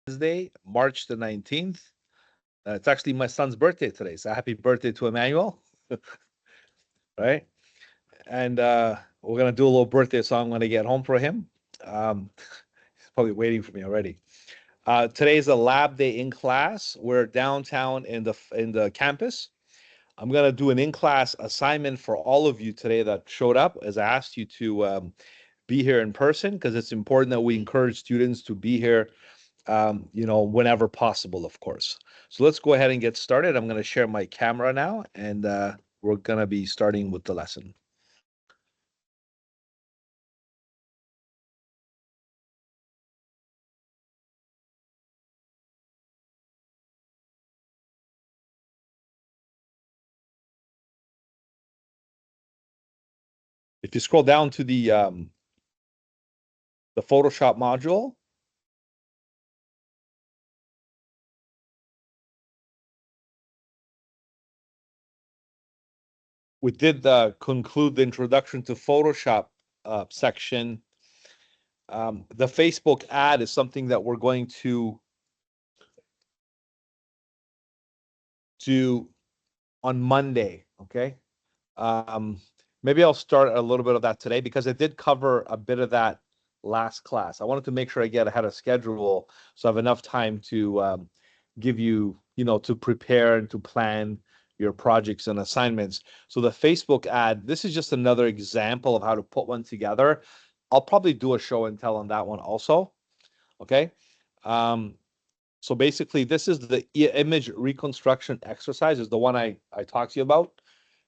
Wednesday, March the 19th. It's actually my son's birthday today, so happy birthday to Emmanuel, right? And we're gonna do a little birthday song when I get home for him. He's probably waiting for me already. Today is a lab day in class. We're downtown in the campus. I'm gonna do an in-class assignment for all of you today that showed up, as I asked you to be here in person because it's important that we encourage students to be here whenever possible, of course. So let's go ahead and get started. I'm going to share my camera now, and we're going to be starting with the lesson. If you scroll down to the Photoshop module, we did conclude the introduction to Photoshop section. The Facebook ad is something that we're going to do on Monday, okay? Um, Maybe I'll start a little bit of that today because I did cover a bit of that last class. I wanted to make sure I get ahead of schedule so I have enough time to give you, to prepare and to plan your projects and assignments. So the Facebook ad, this is just another example of how to put one together. I'll probably do a show and tell on that one also. Okay. So basically, this is the image reconstruction exercise, is the one I talked to you about.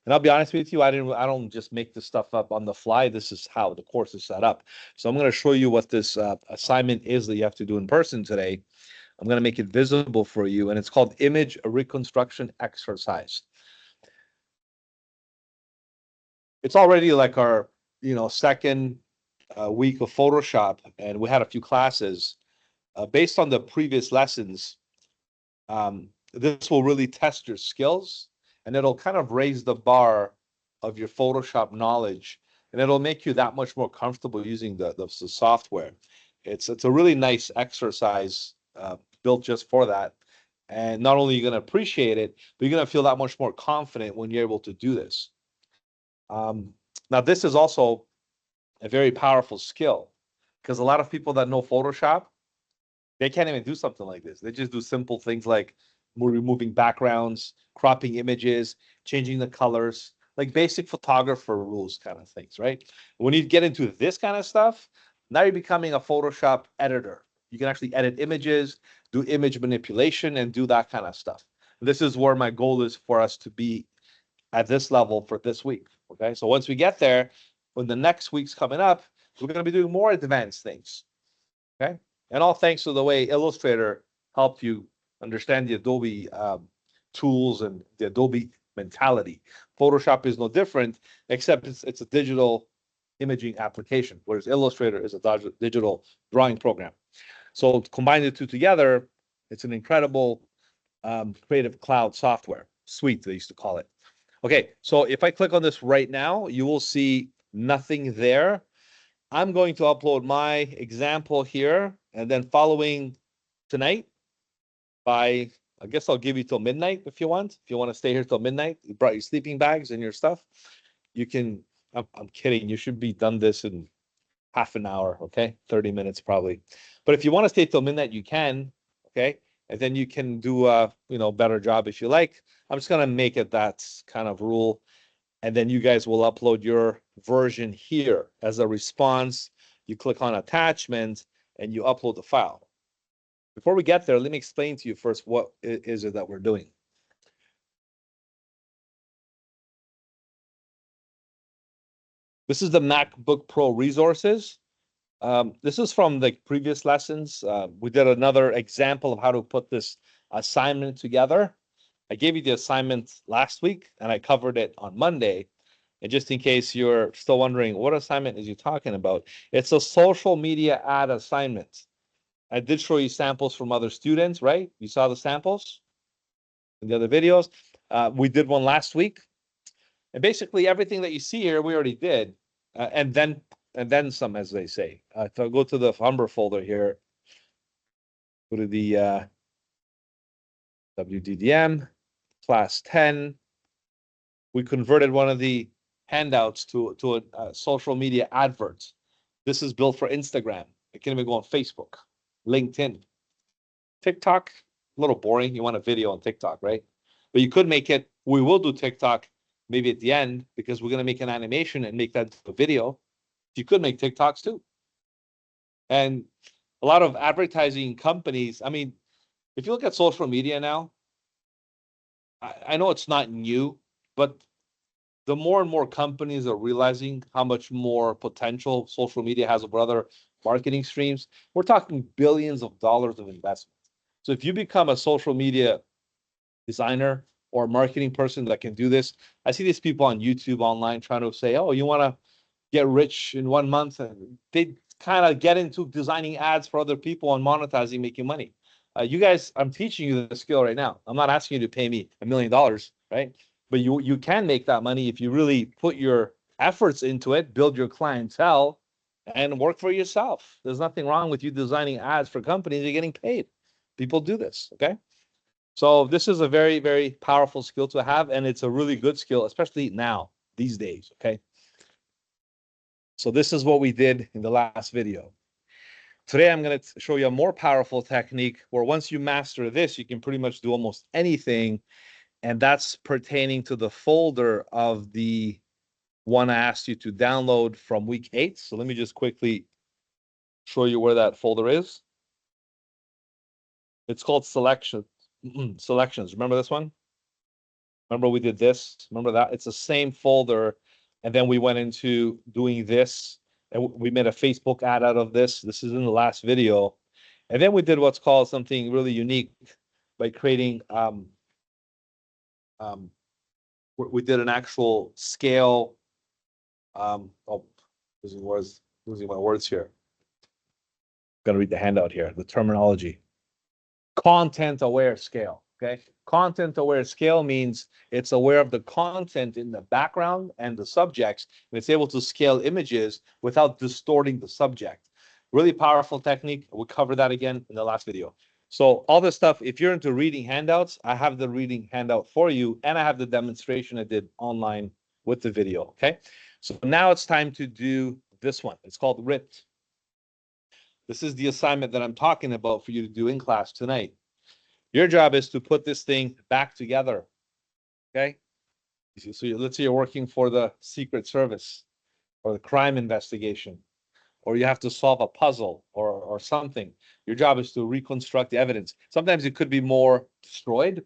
And I'll be honest with you, I don't just make this stuff up on the fly. This is how the course is set up. So I'm going to show you what this assignment is that you have to do in person today. I'm going to make it visible for you, and it's called image reconstruction exercise. It's already like our, second week of Photoshop, and we had a few classes. Based on the previous lessons, this will really test your skills, and it'll kind of raise the bar of your Photoshop knowledge, and it'll make you that much more comfortable using the software. It's a really nice exercise built just for that. And not only are you going to appreciate it, but you're going to feel that much more confident when you're able to do this. Now, this is also a very powerful skill because a lot of people that know Photoshop, they can't even do something like this. They just do simple things like removing backgrounds, cropping images, changing the colors, like basic photographer rules kind of things, right? When you get into this kind of stuff, now you're becoming a Photoshop editor. You can actually edit images, do image manipulation, and do that kind of stuff. This is where my goal is for us to be at this level for this week. Okay. So once we get there, when the next week's coming up, we're going to be doing more advanced things. Okay. And all thanks to the way Illustrator helped you understand the Adobe tools and the Adobe mentality. Photoshop is no different, except it's a digital imaging application, whereas Illustrator is a digital drawing program. So combine the two together, it's an incredible creative cloud software suite, they used to call it. Okay, so if I click on this right now, you will see nothing there. I'm going to upload my example here, and then following tonight by, I guess I'll give you till midnight if you want. If you want to stay here till midnight, you brought your sleeping bags and your stuff, you can, I'm kidding, you should be done this in half an hour, okay? 30 minutes probably. But if you want to stay till midnight, you can, okay? And then you can do a, better job if you like. I'm just gonna make it that kind of rule. And then you guys will upload your version here as a response. You click on attachment and you upload the file. Before we get there, let me explain to you first what is it that we're doing. This is the MacBook Pro resources. This is from the previous lessons. We did another example of how to put this assignment together. I gave you the assignment last week and I covered it on Monday. And just in case you're still wondering, what assignment is you talking about? It's a social media ad assignment. I did show you samples from other students, right? You saw the samples in the other videos. We did one last week. And basically everything that you see here, we already did. And then some, as they say. If I go to the Humber folder here, Go to the WDDM class 10. We converted one of the handouts to a social media advert. This is built for Instagram. It can even go on Facebook, LinkedIn, TikTok. A little boring. You want a video on TikTok, right? But you could make it. We will do TikTok maybe at the end because we're going to make an animation and make that a video. You could make TikToks too. And a lot of advertising companies, I mean, if you look at social media now, I know it's not new, but the more and more companies are realizing how much more potential social media has over other marketing streams. We're talking billions of dollars of investment. So if you become a social media designer or marketing person that can do this, I see these people on YouTube online trying to say, oh, you want to get rich in 1 month, and they kind of get into designing ads for other people and monetizing, making money. You guys, I'm teaching you the skill right now. I'm not asking you to pay me $1 million, right? But you can make that money if you really put your efforts into it, build your clientele, and work for yourself. There's nothing wrong with you designing ads for companies. You're getting paid. People do this, okay? So this is a very, very powerful skill to have, and it's a really good skill, especially now, these days, okay? So this is what we did in the last video. Today, I'm going to show you a more powerful technique where once you master this, you can pretty much do almost anything. And that's pertaining to the folder of the one I asked you to download from week 8. So let me just quickly show you where that folder is. It's called selections. Remember this one? Remember we did this? Remember that? It's the same folder. And then we went into doing this. And we made a Facebook ad out of this. This is in the last video. And then we did what's called something really unique by creating, we did an actual scale. Losing my words here. I'm going to read the handout here, the terminology. Content aware scale. Okay. Content aware scale means it's aware of the content in the background and the subjects, and it's able to scale images without distorting the subject. Really powerful technique. We'll cover that again in the last video. So all this stuff, if you're into reading handouts, I have the reading handout for you, and I have the demonstration I did online with the video. Okay. So now it's time to do this one. It's called RIT. This is the assignment that I'm talking about for you to do in class tonight. Your job is to put this thing back together, okay? So let's say you're working for the Secret Service or the crime investigation, or you have to solve a puzzle or something. Your job is to reconstruct the evidence. Sometimes it could be more destroyed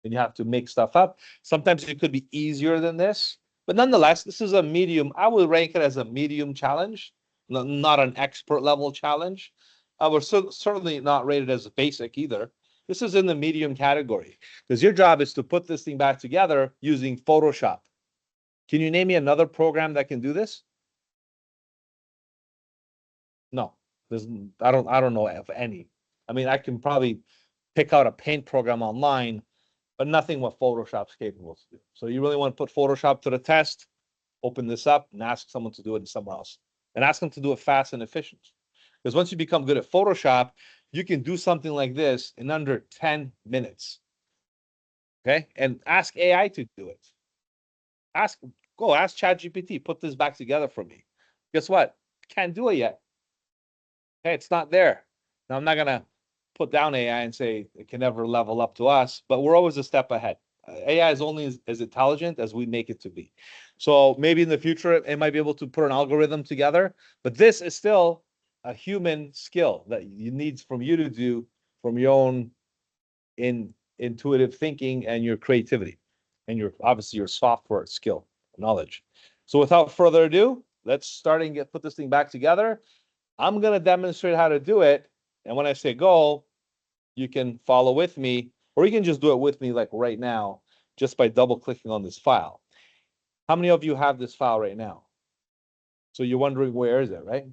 and you have to make stuff up. Sometimes it could be easier than this, but nonetheless, this is a medium. I would rank it as a medium challenge, not an expert level challenge. We're certainly not rated as a basic either. This is in the medium category because your job is to put this thing back together using Photoshop. Can you name me another program that can do this? No, I don't know of any. I mean, I can probably pick out a paint program online, but nothing what Photoshop's capable to do. So you really want to put Photoshop to the test, open this up and ask someone to do it somewhere else, and ask them to do it fast and efficient. Because once you become good at Photoshop, you can do something like this in under 10 minutes. Okay. And ask AI to do it. Ask ChatGPT, put this back together for me. Guess what? Can't do it yet. Okay. It's not there. Now, I'm not going to put down AI and say it can never level up to us, but we're always a step ahead. AI is only as intelligent as we make it to be. So maybe in the future, it might be able to put an algorithm together, but this is still a human skill that you need from you to do from your own intuitive thinking and your creativity and obviously your software skill knowledge. So without further ado, let's start and put this thing back together. I'm going to demonstrate how to do it. And when I say go, you can follow with me, or you can just do it with me like right now, just by double clicking on this file. How many of you have this file right now? So you're wondering where is it, right?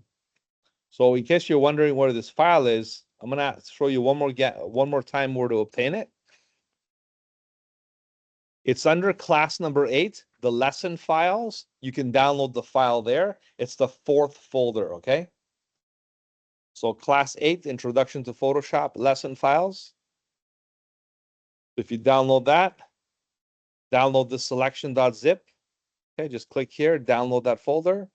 So in case you're wondering where this file is, I'm going to show you one more time where to obtain it. It's under class number 8, the lesson files. You can download the file there. It's the 4th folder, okay? So class 8, Introduction to Photoshop lesson files. If you download that, download the selection.zip. Okay, just click here, download that folder,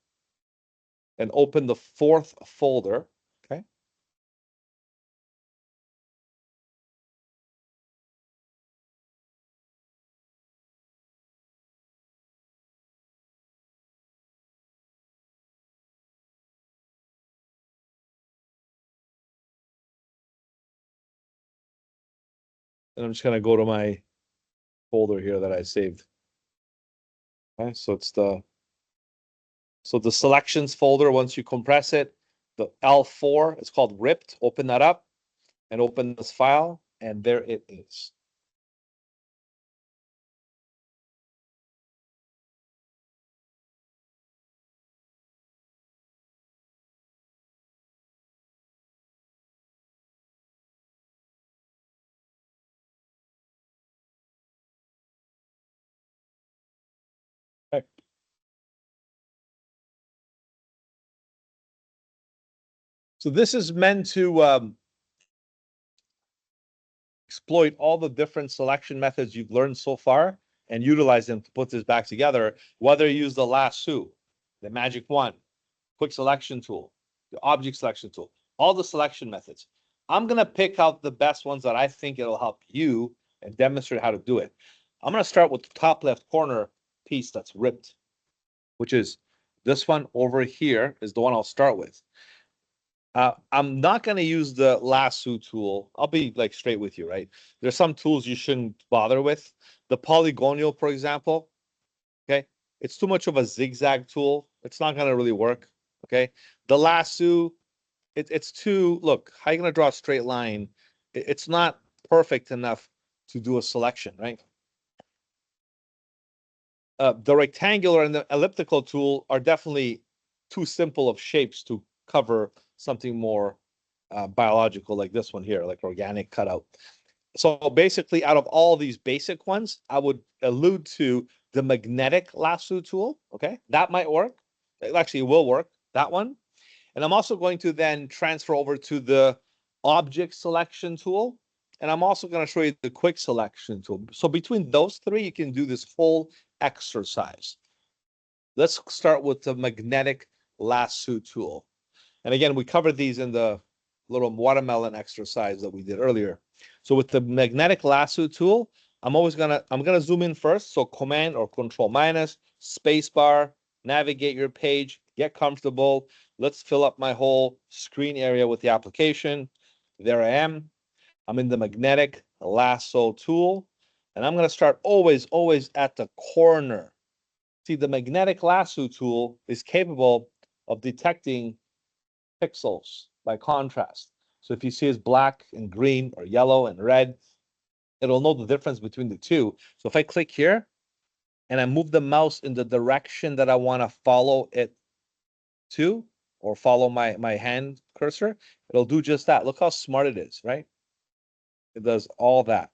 and open the 4th folder. Okay. And I'm just going to go to my folder here that I saved. Okay, so it's the selections folder. Once you compress it, the L4, it's called ripped. Open that up and open this file, and there it is. Okay. So this is meant to exploit all the different selection methods you've learned so far and utilize them to put this back together, whether you use the lasso, the magic wand, quick selection tool, the object selection tool, all the selection methods. I'm going to pick out the best ones that I think it'll help you and demonstrate how to do it. I'm going to start with the top left corner piece that's ripped, which is this one over here is the one I'll start with. I'm not going to use the lasso tool. I'll be like straight with you, right? There's some tools you shouldn't bother with. The polygonal, for example, okay? It's too much of a zigzag tool. It's not going to really work, okay? The lasso, it's too, look, how are you going to draw a straight line? It's not perfect enough to do a selection, right? The rectangular and the elliptical tool are definitely too simple of shapes to cover something more biological like this one here, like organic cutout. So basically, out of all these basic ones, I would allude to the magnetic lasso tool. Okay, that might work. It actually will work, that one. And I'm also going to then transfer over to the object selection tool. And I'm also going to show you the quick selection tool. So between those three, you can do this whole exercise. Let's start with the magnetic lasso tool. And again, we covered these in the little watermelon exercise that we did earlier. So with the magnetic lasso tool, I'm gonna zoom in first. So Command or Control minus, space bar, navigate your page, get comfortable. Let's fill up my whole screen area with the application. There I am. I'm in the magnetic lasso tool, and I'm gonna start always at the corner. See, the magnetic lasso tool is capable of detecting pixels by contrast. So if you see it's black and green or yellow and red, it'll know the difference between the two. So if I click here and I move the mouse in the direction that I want to follow it to, or follow my hand cursor, it'll do just that. Look how smart it is, right? It does all that.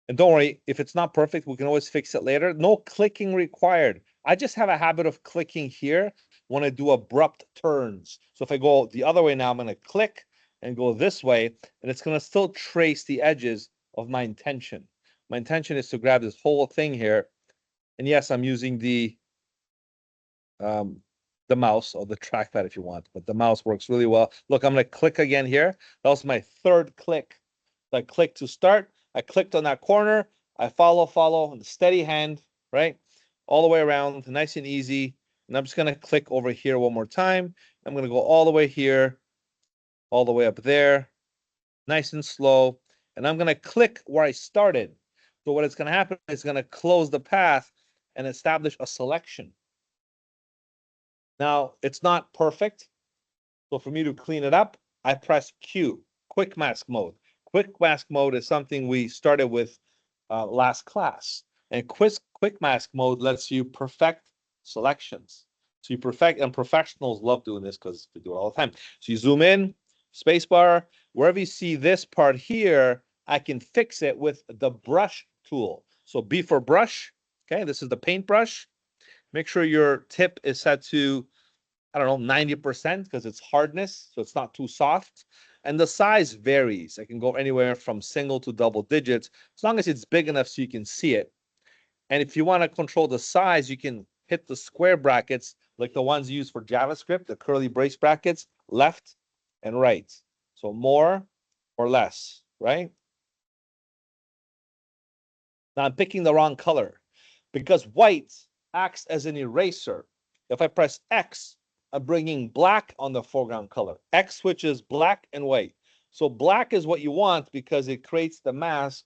And don't worry, if it's not perfect, we can always fix it later. No clicking required. I just have a habit of clicking here when I do abrupt turns. So if I go the other way now, I'm going to click and go this way, and it's going to still trace the edges of my intention. My intention is to grab this whole thing here. And yes, I'm using the mouse or the trackpad if you want, but the mouse works really well. Look, I'm going to click again here. That was my third click. I clicked to start. I clicked on that corner. I follow, the steady hand, right? All the way around, nice and easy. And I'm just going to click over here one more time. I'm going to go all the way here, all the way up there, nice and slow. And I'm going to click where I started. So what is going to happen is going to close the path and establish a selection. Now, it's not perfect. So for me to clean it up, I press Q, quick mask mode. Quick mask mode is something we started with last class. And quick mask mode lets you perfect selections. So you perfect, and professionals love doing this because they do it all the time. So you zoom in, spacebar, wherever you see this part here, I can fix it with the brush tool. So B for brush. Okay, this is the paintbrush. Make sure your tip is set to I don't know, 90% because it's hardness, so it's not too soft. And the size varies. I can go anywhere from single to double digits, as long as it's big enough so you can see it. And if you want to control the size, you can hit the square brackets like the ones used for JavaScript, the curly brace brackets, left and right. So more or less, right? Now I'm picking the wrong color because white acts as an eraser. If I press X, I'm bringing black on the foreground color. X switches black and white. So black is what you want because it creates the mask,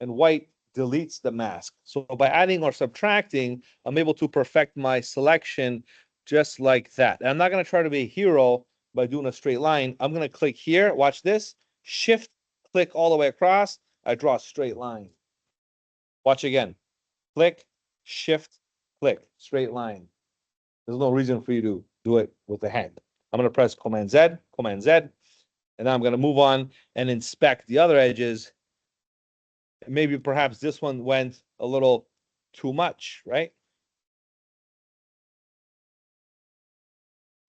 and white deletes the mask. So by adding or subtracting, I'm able to perfect my selection just like that. And I'm not going to try to be a hero by doing a straight line. I'm going to click here. Watch this. Shift, click all the way across. I draw a straight line. Watch again. Click, shift, click, straight line. There's no reason for you to do it with the hand. I'm going to press Command Z, and now I'm going to move on and inspect the other edges. Maybe perhaps this one went a little too much, right?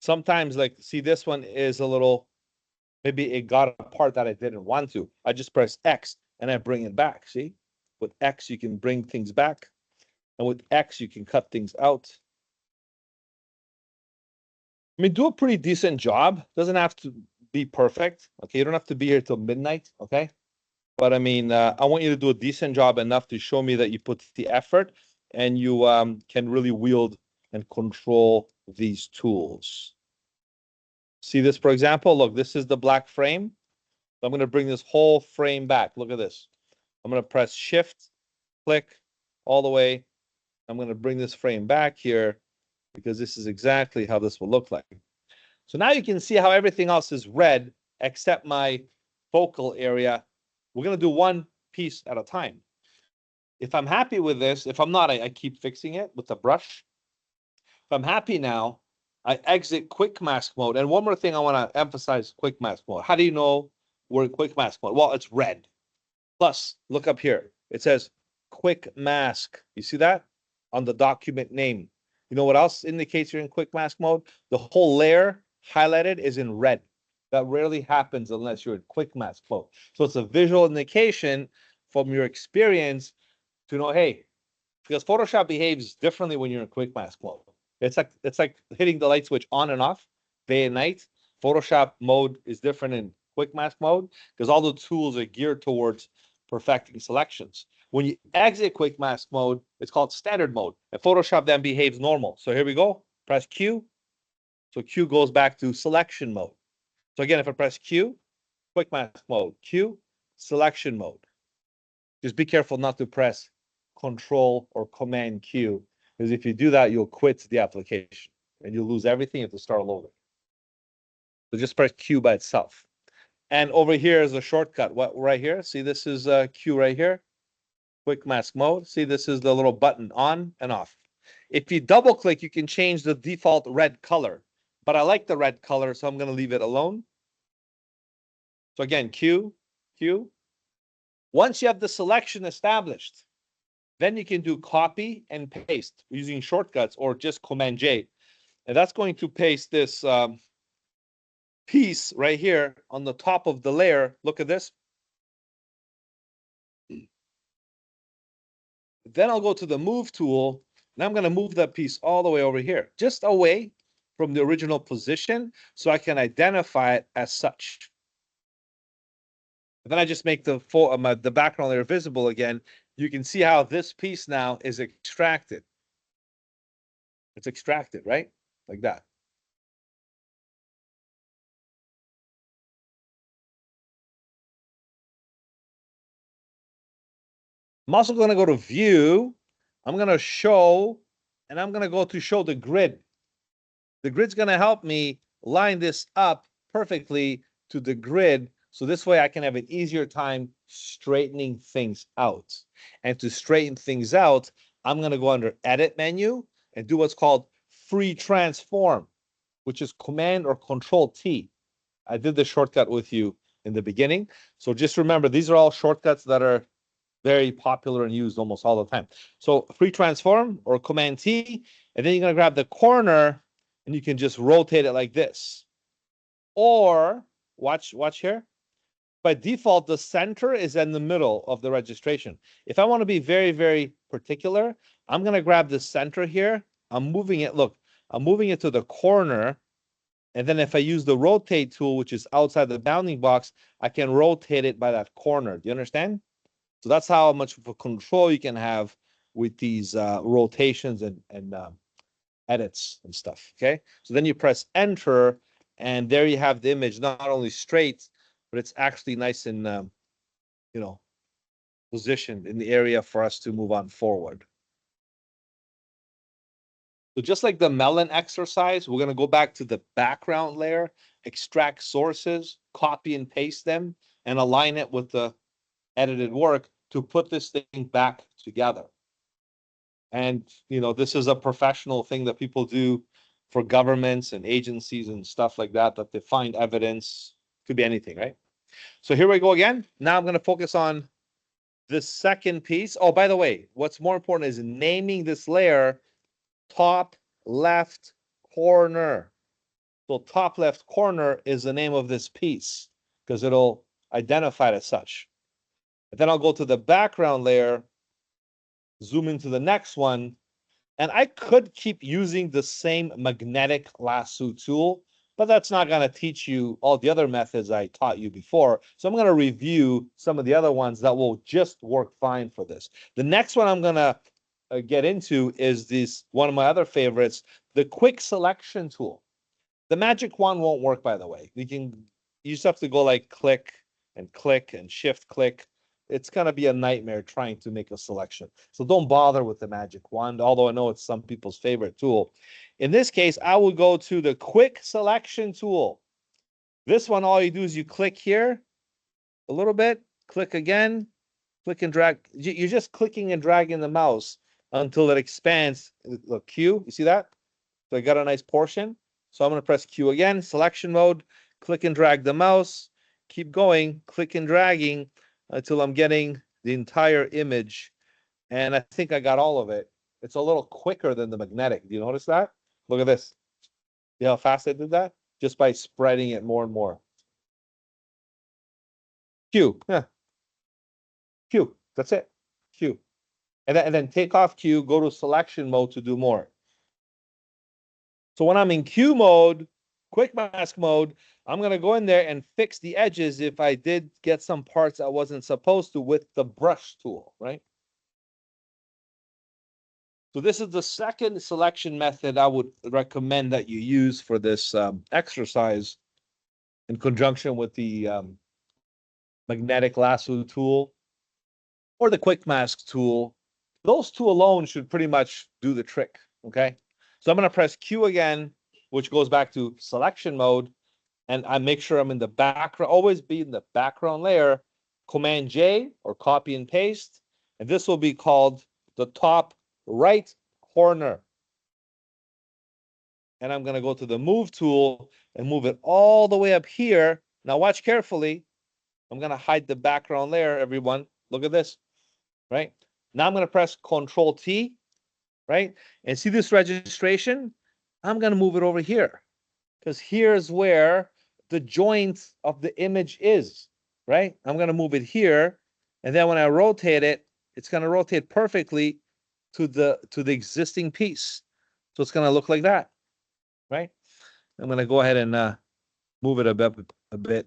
Sometimes, like, see, this one is a little, maybe it got a part that I didn't want to. I just press X and I bring it back. See, with X, you can bring things back. And with X, you can cut things out. I mean, do a pretty decent job. Doesn't have to be perfect. Okay, you don't have to be here till midnight. Okay, but I mean, I want you to do a decent job enough to show me that you put the effort and you can really wield and control these tools. See this, for example. Look, this is the black frame. I'm going to bring this whole frame back. Look at this. I'm going to press Shift, click all the way. I'm going to bring this frame back here because this is exactly how this will look like. So now you can see how everything else is red except my focal area. We're going to do one piece at a time. If I'm happy with this, if I'm not, I keep fixing it with the brush. If I'm happy now, I exit quick mask mode. And one more thing I want to emphasize, quick mask mode. How do you know we're in quick mask mode? Well, it's red. Plus, look up here. It says quick mask. You see that? On the document name. You know what else indicates you're in quick mask mode? The whole layer highlighted is in red. That rarely happens unless you're in quick mask mode. So it's a visual indication from your experience to know, hey, because Photoshop behaves differently when you're in quick mask mode. It's like hitting the light switch on and off day and night. Photoshop mode is different in quick mask mode because all the tools are geared towards perfecting selections. When you exit quick mask mode, it's called standard mode, and Photoshop then behaves normal. So here we go. Press Q. So Q goes back to selection mode. So again, if I press Q, quick mask mode, Q, selection mode. Just be careful not to press Control or Command Q, because if you do that, you'll quit the application and you'll lose everything. You have to start all over. So just press Q by itself. And over here is a shortcut. What right here? See, this is Q right here. Quick mask mode. See, this is the little button on and off. If you double click, you can change the default red color. But I like the red color, so I'm going to leave it alone. So again, Q, Q. Once you have the selection established, then you can do copy and paste using shortcuts or just Command J. And that's going to paste this piece right here on the top of the layer. Look at this. Then I'll go to the move tool. Now I'm going to move that piece all the way over here, just away from the original position so I can identify it as such. And then I just make the background layer visible again. You can see how this piece now is extracted. It's extracted, right? Like that. I'm also going to go to view. I'm going to show, and I'm going to go to show the grid. The grid's going to help me line this up perfectly to the grid. So this way I can have an easier time straightening things out. And to straighten things out, I'm going to go under edit menu and do what's called free transform, which is Command or Control T. I did the shortcut with you in the beginning. So just remember, these are all shortcuts that are very popular and used almost all the time. So free transform or Command T, and then you're going to grab the corner and you can just rotate it like this. Or watch here. By default, the center is in the middle of the registration. If I want to be very, very particular, I'm going to grab the center here. I'm moving it. Look, I'm moving it to the corner. And then if I use the rotate tool, which is outside the bounding box, I can rotate it by that corner. Do you understand? So that's how much of a control you can have with these rotations and edits and stuff. Okay. So then you press enter, and there you have the image, not only straight, but it's actually nice and, you know, positioned in the area for us to move on forward. So just like the melon exercise, we're going to go back to the background layer, extract sources, copy and paste them, and align it with the edited work to put this thing back together. And, you know, this is a professional thing that people do for governments and agencies and stuff like that, that they find evidence. Could be anything, right? So here we go again. Now I'm going to focus on the second piece. Oh, by the way, what's more important is naming this layer top left corner. So top left corner is the name of this piece because it'll identify it as such. And then I'll go to the background layer, zoom into the next one, and I could keep using the same magnetic lasso tool, but that's not going to teach you all the other methods I taught you before. So I'm going to review some of the other ones that will just work fine for this. The next one I'm going to get into is this, one of my other favorites, the quick selection tool. The magic wand won't work, by the way. You just have to go like click and shift click. It's going to be a nightmare trying to make a selection. So don't bother with the magic wand, although I know it's some people's favorite tool. In this case, I will go to the quick selection tool. This one, all you do is you click here a little bit, click again, click and drag. You're just clicking and dragging the mouse until it expands. Look, Q, you see that? So I got a nice portion. So I'm going to press Q again, selection mode, click and drag the mouse, keep going, click and dragging until I'm getting the entire image. And I think I got all of it. It's a little quicker than the magnetic. Do you notice that? Look at this. See how fast I did that? Just by spreading it more and more. Q, yeah. Q, that's it. Q. And then take off Q, go to selection mode to do more. So when I'm in Q mode, quick mask mode, I'm going to go in there and fix the edges if I did get some parts I wasn't supposed to with the brush tool, right? So this is the second selection method I would recommend that you use for this exercise in conjunction with the magnetic lasso tool or the quick mask tool. Those two alone should pretty much do the trick, okay? So I'm going to press Q again, which goes back to selection mode, and I make sure I'm in the background, always be in the background layer, Command J or copy and paste, and this will be called the top right corner. And I'm going to go to the move tool and move it all the way up here. Now watch carefully. I'm going to hide the background layer, everyone. Look at this, right? Now I'm going to press Control T, right? And see this registration? I'm going to move it over here because here's where the joint of the image is, right? I'm going to move it here. And then when I rotate it, it's going to rotate perfectly to the existing piece. So it's going to look like that, right? I'm going to go ahead and move it a bit.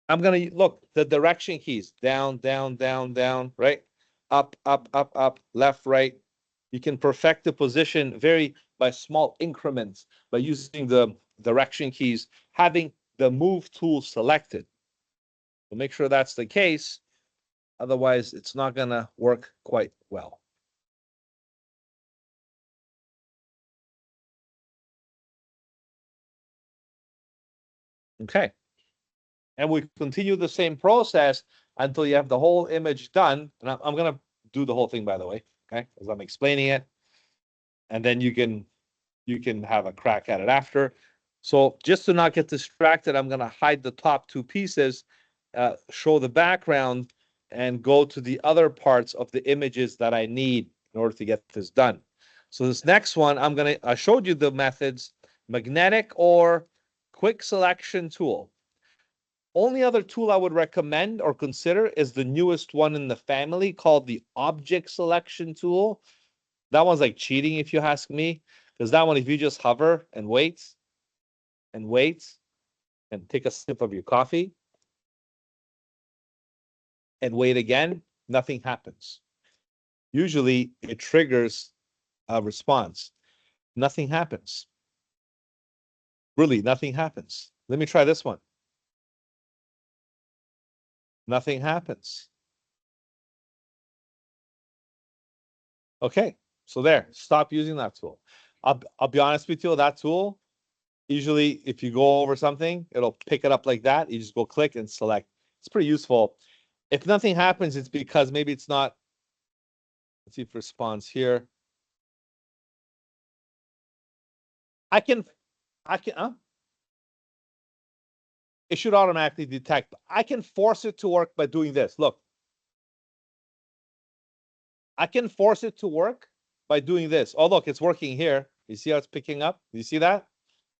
I'm going to look the direction keys down, down, down, down, right? Up, up, up, up, left, right. You can perfect the position by small increments by using the direction keys, having the move tool selected. So make sure that's the case. Otherwise, it's not going to work quite well. Okay. And we continue the same process until you have the whole image done. And I'm going to do the whole thing, by the way, okay, as I'm explaining it. And then you can have a crack at it after. So just to not get distracted, I'm going to hide the top two pieces, show the background, and go to the other parts of the images that I need in order to get this done. So this next one, I showed you the methods, magnetic or quick selection tool. Only other tool I would recommend or consider is the newest one in the family called the object selection tool. That one's like cheating if you ask me, because that one, if you just hover and wait and wait and take a sip of your coffee and wait again, nothing happens. Usually it triggers a response. Nothing happens. Really, nothing happens. Let me try this one. Nothing happens. Okay, so there, stop using that tool. I'll be honest with you, that tool, usually if you go over something, it'll pick it up like that. You just go click and select. It's pretty useful. If nothing happens, it's because maybe it's not, let's see if it responds here. I can, it should automatically detect. I can force it to work by doing this. Look, I can force it to work by doing this. Oh, look, it's working here. You see how it's picking up? You see that?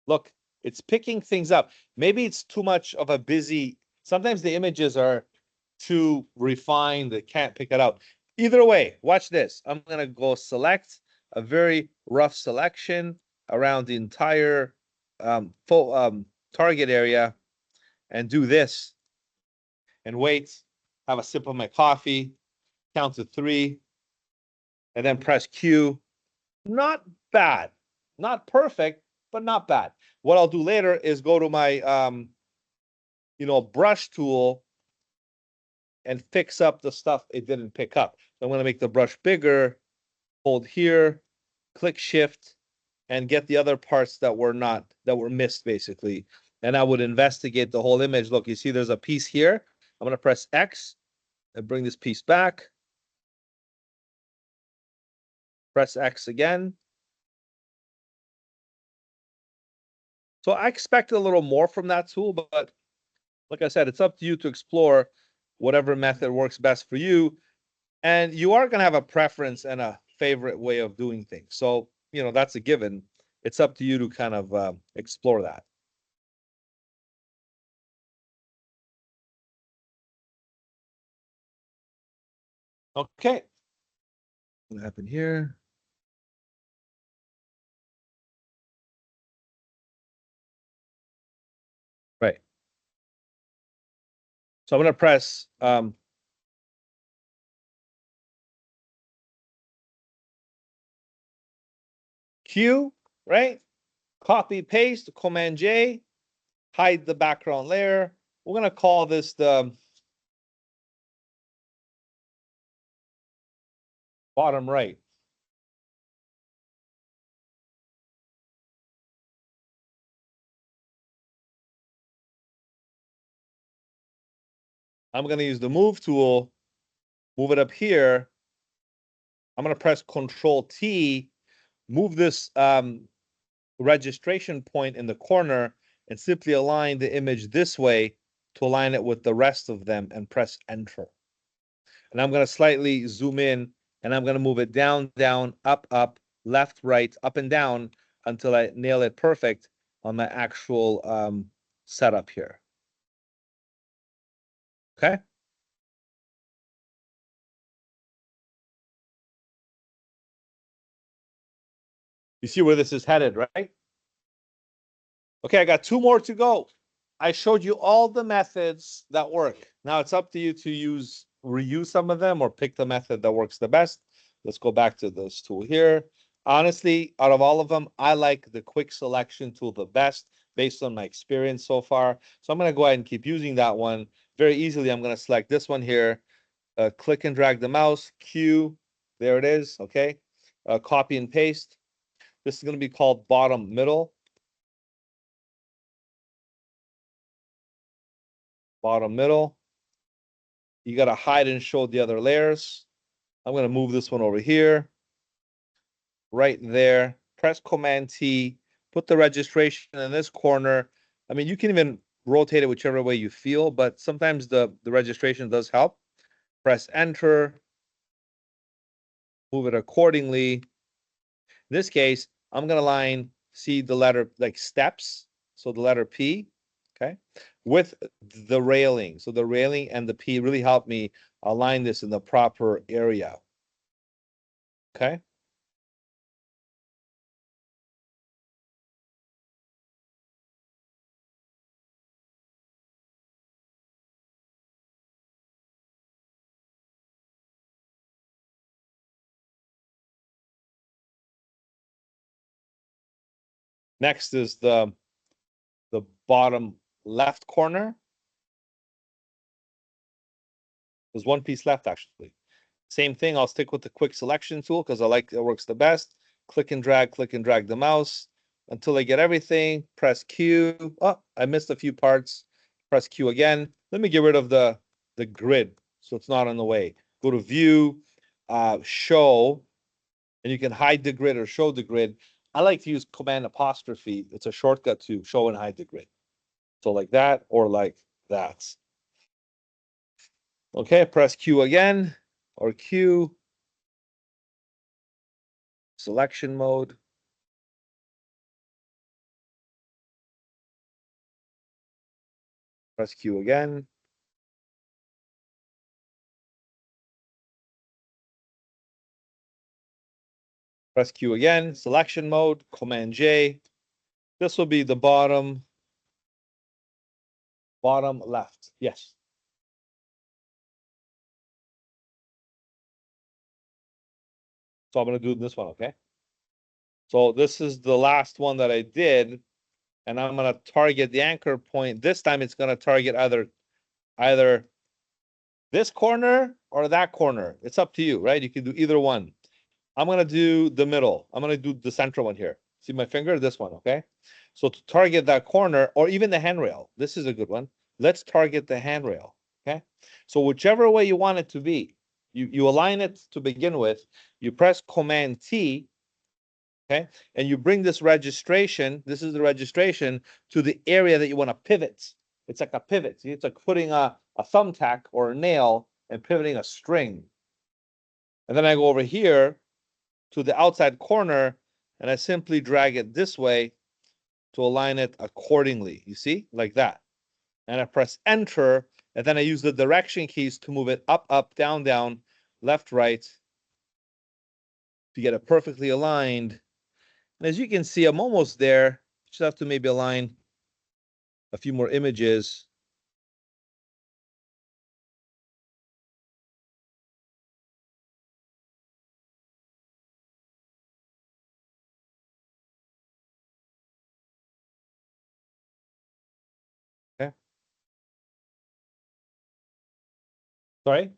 Look, it's picking things up. Maybe it's too much of a busy, sometimes the images are too refined that can't pick it out. Either way, watch this. I'm gonna go select a very rough selection around the entire target area and do this and wait, have a sip of my coffee, count to 3, and then press Q. Not bad, not perfect, but not bad. What I'll do later is go to my brush tool and fix up the stuff it didn't pick up. So I'm going to make the brush bigger, hold here, click shift, and get the other parts that were missed basically. And I would investigate the whole image. Look, you see there's a piece here. I'm going to press X and bring this piece back. Press X again. So I expect a little more from that tool, but like I said, it's up to you to explore whatever method works best for you. And you are going to have a preference and a favorite way of doing things. So, that's a given. It's up to you to kind of explore that. Okay. What happened here? Right. So I'm going to press Q, right? Copy, paste, Command J, hide the background layer. We're going to call this the bottom right. I'm going to use the move tool, move it up here. I'm going to press Control T, move this registration point in the corner, and simply align the image this way to align it with the rest of them and press enter. And I'm going to slightly zoom in and I'm going to move it down, down, up, up, left, right, up and down until I nail it perfect on my actual setup here. Okay. You see where this is headed, right? Okay, I got 2 more to go. I showed you all the methods that work. Now it's up to you to reuse some of them or pick the method that works the best. Let's go back to this tool here. Honestly, out of all of them, I like the quick selection tool the best based on my experience so far. So I'm going to go ahead and keep using that one. Very easily, I'm going to select this one here, click and drag the mouse, Q, there it is, okay? Copy and paste. This is going to be called bottom middle. Bottom middle. You got to hide and show the other layers. I'm going to move this one over here, right there. Press Command T, put the registration in this corner. I mean, you can even rotate it whichever way you feel, but sometimes the registration does help. Press Enter, move it accordingly. In this case, I'm going to see the letter like steps. So the letter P, okay, with the railing. So the railing and the P really help me align this in the proper area. Okay. Next is the bottom left corner. There's one piece left actually. Same thing, I'll stick with the quick selection tool because I like it works the best. Click and drag the mouse until I get everything. Press Q. Oh, I missed a few parts. Press Q again. Let me get rid of the grid so it's not in the way. Go to View, Show, and you can hide the grid or show the grid. I like to use Command apostrophe. It's a shortcut to show and hide the grid. So like that or like that. Okay, press Q again or Q. Selection mode. Press Q again. Press Q again. Selection mode. Command J. This will be the bottom left. Yes. So I'm going to do this one, okay? So this is the last one that I did, and I'm going to target the anchor point. This time it's going to target either this corner or that corner. It's up to you, right? You can do either one. I'm going to do the middle. I'm going to do the central one here. See my finger? This one, okay? So to target that corner or even the handrail, this is a good one. Let's target the handrail, okay? So whichever way you want it to be, you align it to begin with, you press Command T, okay? And you bring this registration, this is the registration, to the area that you want to pivot. It's like a pivot. See, it's like putting a thumbtack or a nail and pivoting a string. And then I go over here to the outside corner and I simply drag it this way to align it accordingly. You see, like that. And I press enter, and then I use the direction keys to move it up, up, down, down, left, right, to get it perfectly aligned. And as you can see, I'm almost there. Just have to maybe align a few more images. Okay. Sorry?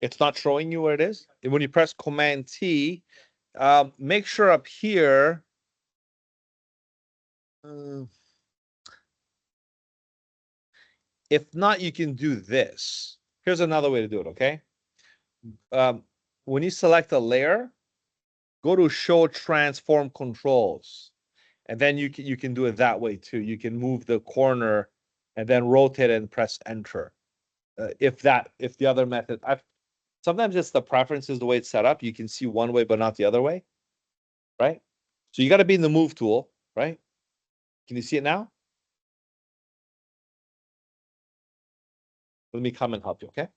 It's not showing you where it is. And when you press Command T, make sure up here, if not, you can do this. Here's another way to do it, okay? When you select a layer, go to Show Transform Controls. And then you can do it that way too. You can move the corner and then rotate it and press enter. If the other method, sometimes it's the preferences, the way it's set up. You can see one way, but not the other way, right? So you got to be in the move tool, right? Can you see it now? Let me come and help you, okay?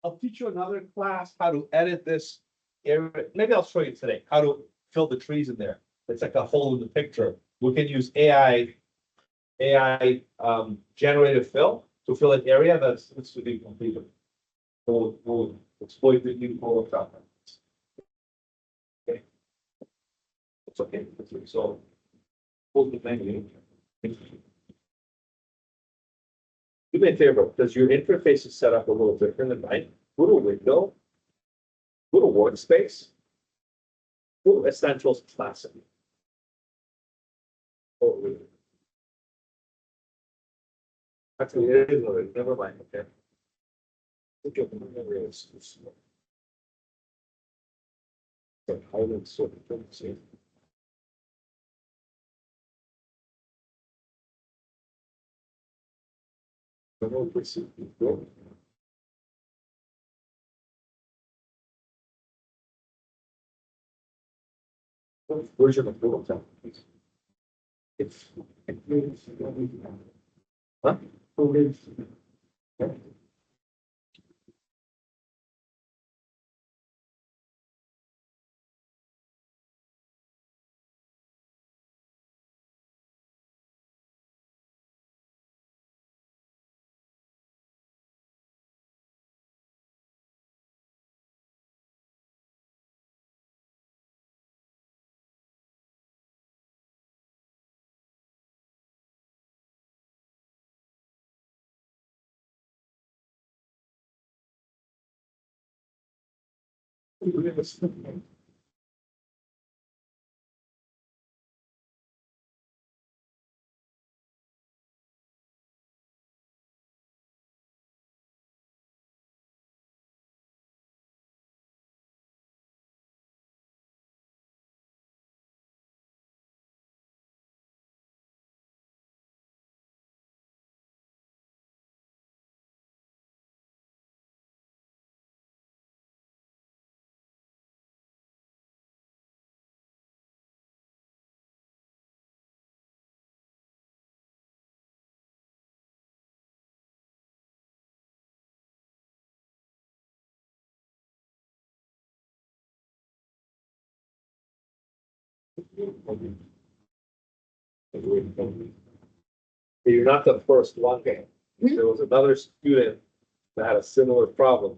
I'll teach you another class how to edit this area. Maybe I'll show you today how to fill the trees in there. It's like a hole in the picture. We can use AI generated fill to fill an area that's to be completed. We'll exploit the new Photoshop. Okay. It's okay. So hold the menu. Do me a favor, because your interface is set up a little different than mine. Go to Window, go to Workspace, go to Essentials Classic. Oh, actually, it is already. Never mind. Okay. Look at the areas. So, highlight sort of thing. Version of Photoshop. It's huh? You're not the first one, gang. There was another student that had a similar problem. I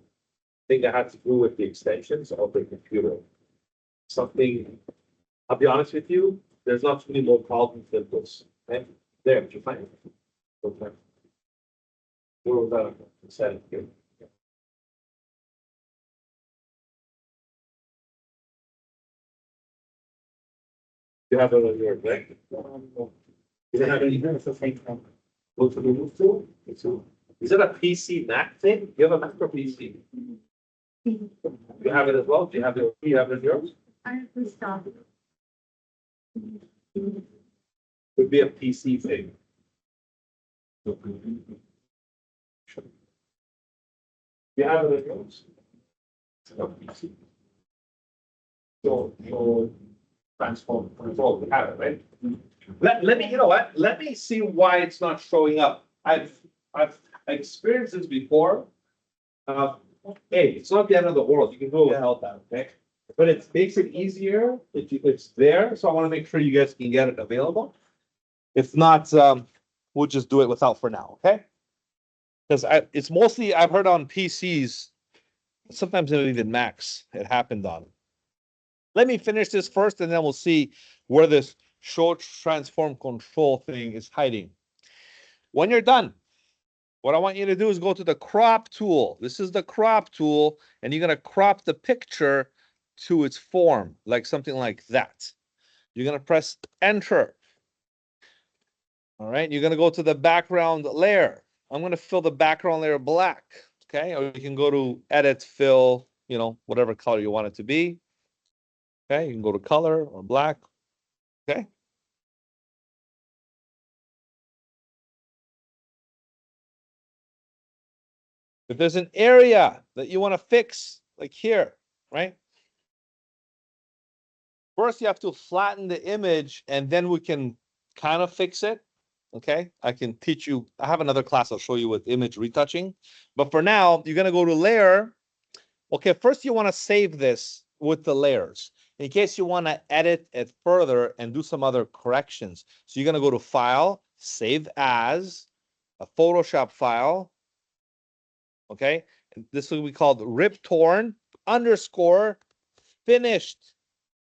think that had to do with the extensions of the computer. Something, I'll be honest with you, there's not too many more problems than this. Okay? There, did you find it? Okay. Where was that? Set it here. You have it on your right? You don't have any. Go to the move tool. Is it a PC Mac thing? You have a Mac or PC? You have it as well? Do you have it? You have it in yours? I have to stop. Would be a PC thing. You have it in yours? It's not PC. So transform control. We have it, right? Let me, you know what? Let me see why it's not showing up. I've experienced this before. Hey, it's not the end of the world. You can go without that, okay? But it makes it easier if it's there. So I want to make sure you guys can get it available. If not, we'll just do it without for now, okay? Because it's mostly I've heard on PCs, sometimes even Macs, it happened on. Let me finish this first and then we'll see where this show transform control thing is hiding. When you're done, what I want you to do is go to the crop tool. This is the crop tool, and you're going to crop the picture to its form, like something like that. You're going to press enter. All right, you're going to go to the background layer. I'm going to fill the background layer black, okay? Or you can go to edit, fill, whatever color you want it to be. Okay, you can go to color or black, okay? If there's an area that you want to fix, like here, right? First, you have to flatten the image and then we can kind of fix it. Okay, I can teach you. I have another class I'll show you with image retouching. But for now, you're going to go to layer. Okay, first you want to save this with the layers in case you want to edit it further and do some other corrections. So you're going to go to File, Save As, a Photoshop file. Okay, and this will be called rip torn _ finished.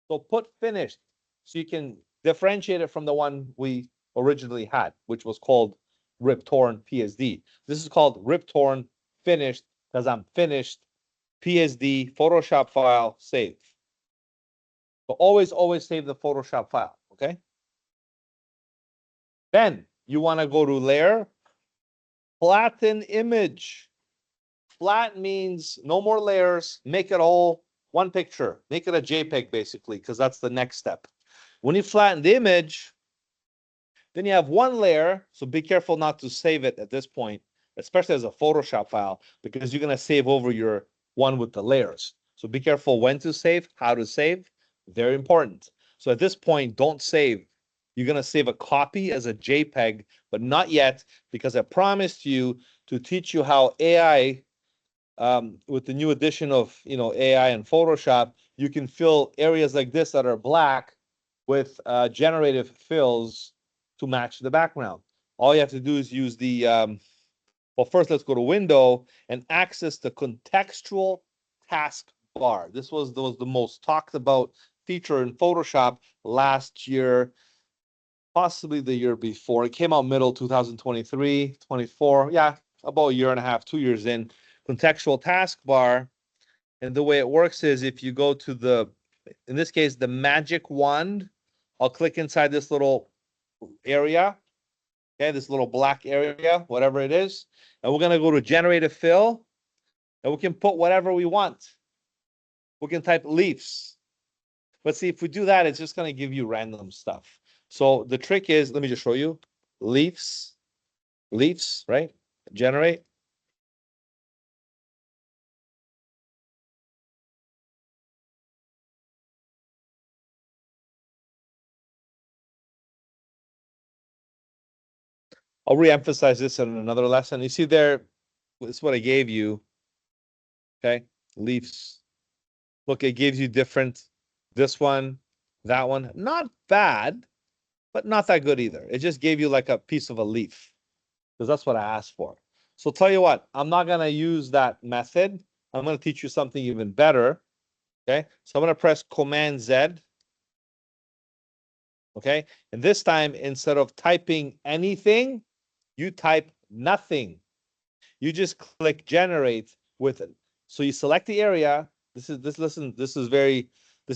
So put finished so you can differentiate it from the one we originally had, which was called rip torn PSD. This is called rip torn finished because I'm finished PSD Photoshop file save. So always save the Photoshop file, okay? Then you want to go to layer, flatten image. Flat means no more layers, make it all one picture, make it a JPEG basically, because that's the next step. When you flatten the image, then you have one layer, so be careful not to save it at this point. especially as a Photoshop file, because you're going to save over your one with the layers. So be careful when to save, how to save. Very important. So at this point, don't save. You're going to save a copy as a JPEG, but not yet, because I promised you to teach you how AI, with the new addition of AI and Photoshop, you can fill areas like this that are black with generative fills to match the background. All you have to do is use the well, first let's go to Window and access the contextual task bar. This was the most talked about feature in Photoshop last year, possibly the year before. It came out middle 2023, 24. Yeah, about a year and a half, 2 years in. Contextual taskbar. And the way it works is if you go to the, in this case, the magic wand, I'll click inside this little area. Okay, this little black area, whatever it is. And we're going to go to generative fill. And we can put whatever we want. We can type leaves. But see, if we do that, it's just going to give you random stuff. So the trick is, let me just show you. Leaves, right? Generate. I'll re-emphasize this in another lesson. You see there, this is what I gave you. Okay, leaves. Look, it gives you different, this one, that one. Not bad, but not that good either. It just gave you like a piece of a leaf, because that's what I asked for. So tell you what, I'm not going to use that method. I'm going to teach you something even better. Okay, so I'm going to press Command Z. Okay, and this time, instead of typing anything, you type nothing. You just click generate with it. So you select the area. This is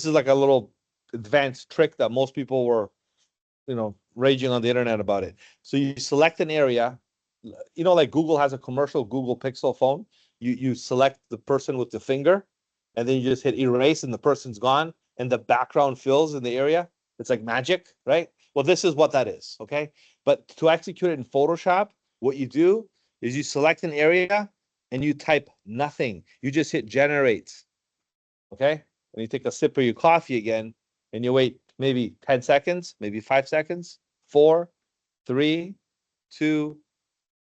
like a little advanced trick that most people were, raging on the internet about it. So you select an area, like Google has a commercial Google Pixel phone. You select the person with the finger, and then you just hit erase, and the person's gone, and the background fills in the area. It's like magic, right? Well, this is what that is, okay? But to execute it in Photoshop, what you do is you select an area and you type nothing. You just hit generate, okay? And you take a sip of your coffee again, and you wait maybe 10 seconds, maybe 5 seconds, 4, 3, 2,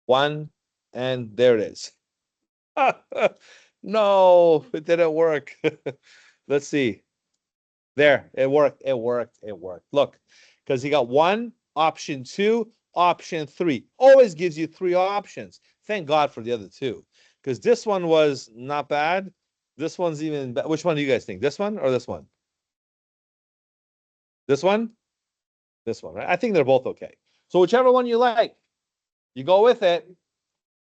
1, and there it is. No, it didn't work. Let's see. There, it worked. Look, because he got 1, option 2, option 3. Always gives you 3 options. Thank God for the other 2, because this one was not bad. This one's even better. Which one do you guys think? This one or this one? This one? This one, right? I think they're both okay. So whichever one you like, you go with it.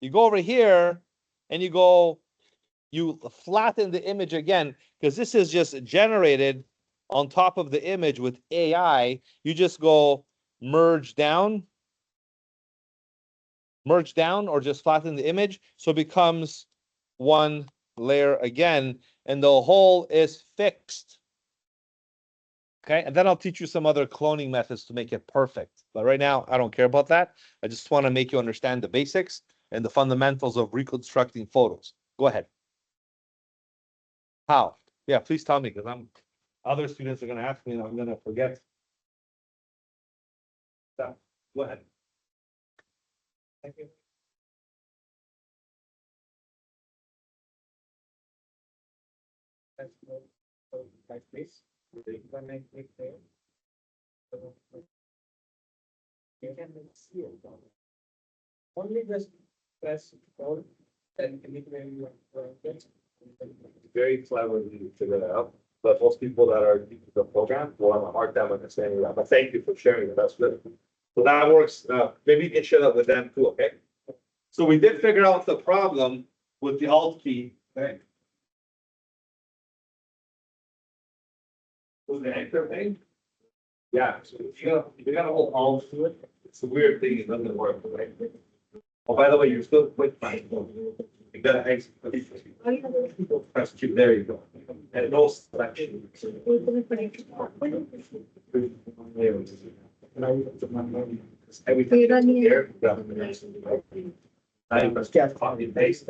You go over here and you flatten the image again, because this is just generated on top of the image with AI. You just go merge down, or just flatten the image. So it becomes one layer again, and the whole is fixed. Okay, and then I'll teach you some other cloning methods to make it perfect. But right now, I don't care about that. I just want to make you understand the basics and the fundamentals of reconstructing photos. Go ahead. How? Yeah, please tell me, because other students are going to ask me and I'm going to forget. So, go ahead. Thank you. Please. You can see it. Only just press hold and anywhere you want. Very cleverly figured out, but most people that are new to the program will have a hard time understanding that. But thank you for sharing it. That's good. So that works. Maybe you can share that with them too. Okay. So we did figure out the problem with the Alt key. Okay. Was the anchor thing? Yeah. So you gotta hold Alt to it. It's a weird thing. It doesn't work. Right? Oh, by the way, you're still quick. You gotta exit. Press Q. There you go. And no selection. Everything there. Now you press copy and paste.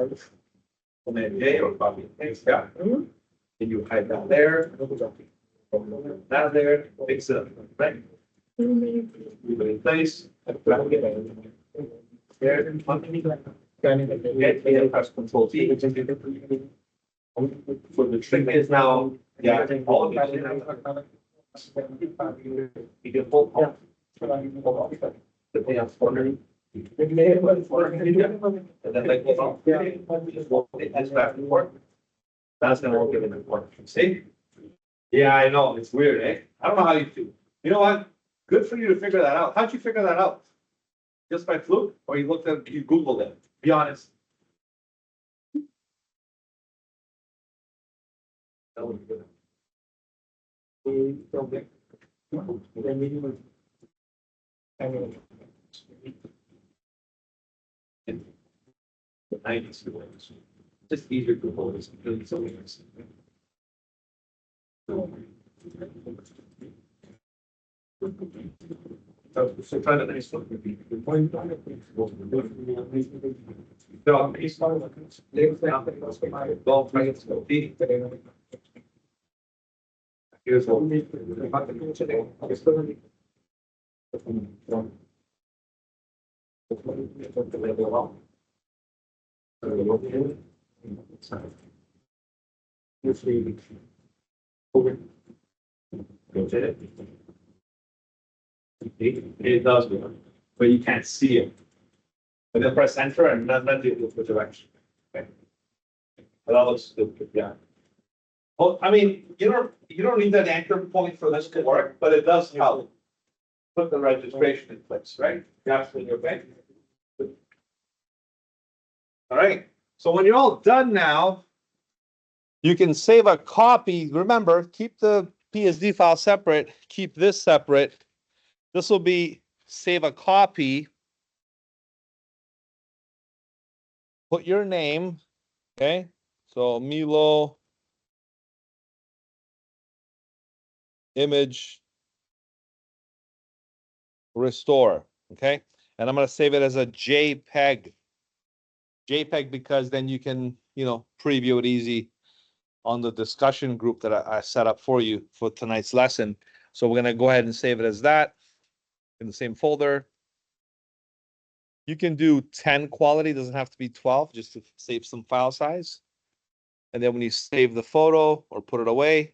Command J or copy and paste, yeah. And you hide that there. That there, fix it up, right? Leave it in place. There. Press Control T. So the trick is now, yeah, all of you have. You can pull off. The thing up corner. And then like this off. Just rotate this back and forth. That's gonna work in the corner. See? Yeah, I know. It's weird, eh? I don't know how you do. You know what? Good for you to figure that out. How'd you figure that out? Just by fluke? Or you Googled it? Be honest. Just easier to hold this because it's so easy. So try the next one. Here's what. It does, but you can't see it. But then press enter and then it will switch direction. Okay. But that looks stupid, yeah. Well, I mean, you don't need that anchor point for this to work, but it does help. Put the registration in place, right? You absolutely okay. All right. So when you're all done now, you can save a copy. Remember, keep the PSD file separate, keep this separate. This will be save a copy. Put your name, okay? So Milo image restore, okay? And I'm going to save it as a JPEG. JPEG because then you can, preview it easy on the discussion group that I set up for you for tonight's lesson. So we're going to go ahead and save it as that in the same folder. You can do 10 quality, doesn't have to be 12, just to save some file size. And then when you save the photo or put it away,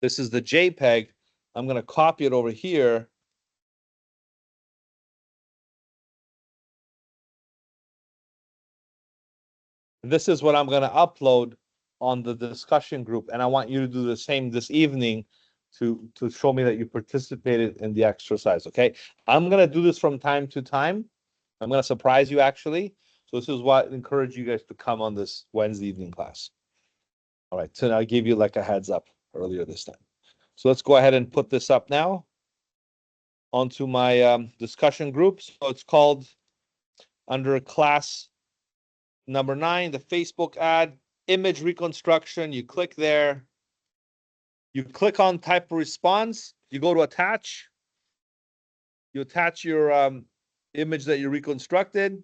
this is the JPEG. I'm going to copy it over here. This is what I'm going to upload on the discussion group. And I want you to do the same this evening to show me that you participated in the exercise, okay? I'm going to do this from time to time. I'm going to surprise you, actually. So this is what I encourage you guys to come on this Wednesday evening class. All right, so now I gave you like a heads up earlier this time. So let's go ahead and put this up now onto my discussion group. So it's called, under class number 9, the Facebook ad, image reconstruction. You click there. You click on type of response. You go to attach. You attach your image that you reconstructed.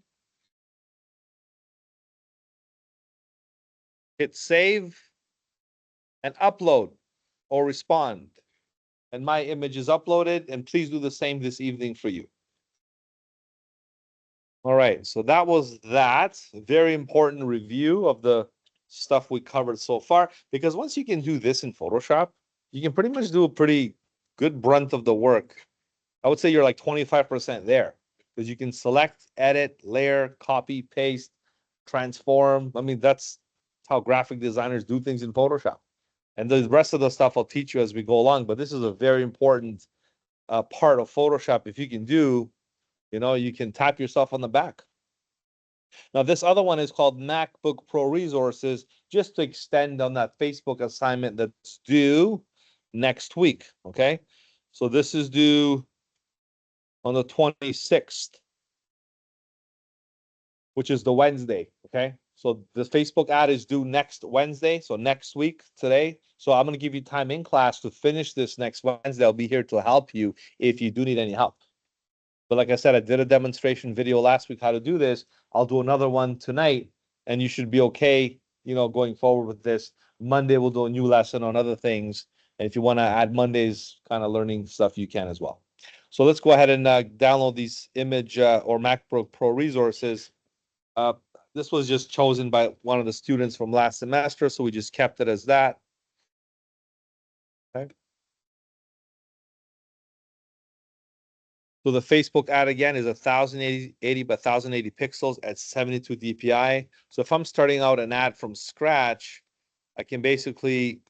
Hit save and upload or respond. And my image is uploaded, and please do the same this evening for you. All right, so that was that. Very important review of the stuff we covered so far, because once you can do this in Photoshop, you can pretty much do a pretty good brunt of the work. I would say you're like 25% there, because you can select, edit, layer, copy, paste, transform. I mean, that's how graphic designers do things in Photoshop. And the rest of the stuff I'll teach you as we go along, but this is a very important part of Photoshop. If you can do, you can tap yourself on the back. Now, this other one is called MacBook Pro Resources, just to extend on that Facebook assignment that's due next week, okay? So this is due on the 26th, which is the Wednesday, okay? So the Facebook ad is due next Wednesday, so next week today. So I'm going to give you time in class to finish this next Wednesday. I'll be here to help you if you do need any help. But like I said, I did a demonstration video last week how to do this. I'll do another one tonight, and you should be okay, going forward with this. Monday, we'll do a new lesson on other things. And if you want to add Monday's kind of learning stuff, you can as well. So let's go ahead and download these image or MacBook Pro resources. Uh, this was just chosen by one of the students from last semester, so we just kept it as that. Okay. So the Facebook ad again is 1080 by 1080 pixels at 72 DPI. So if I'm starting out an ad from scratch, I can basically,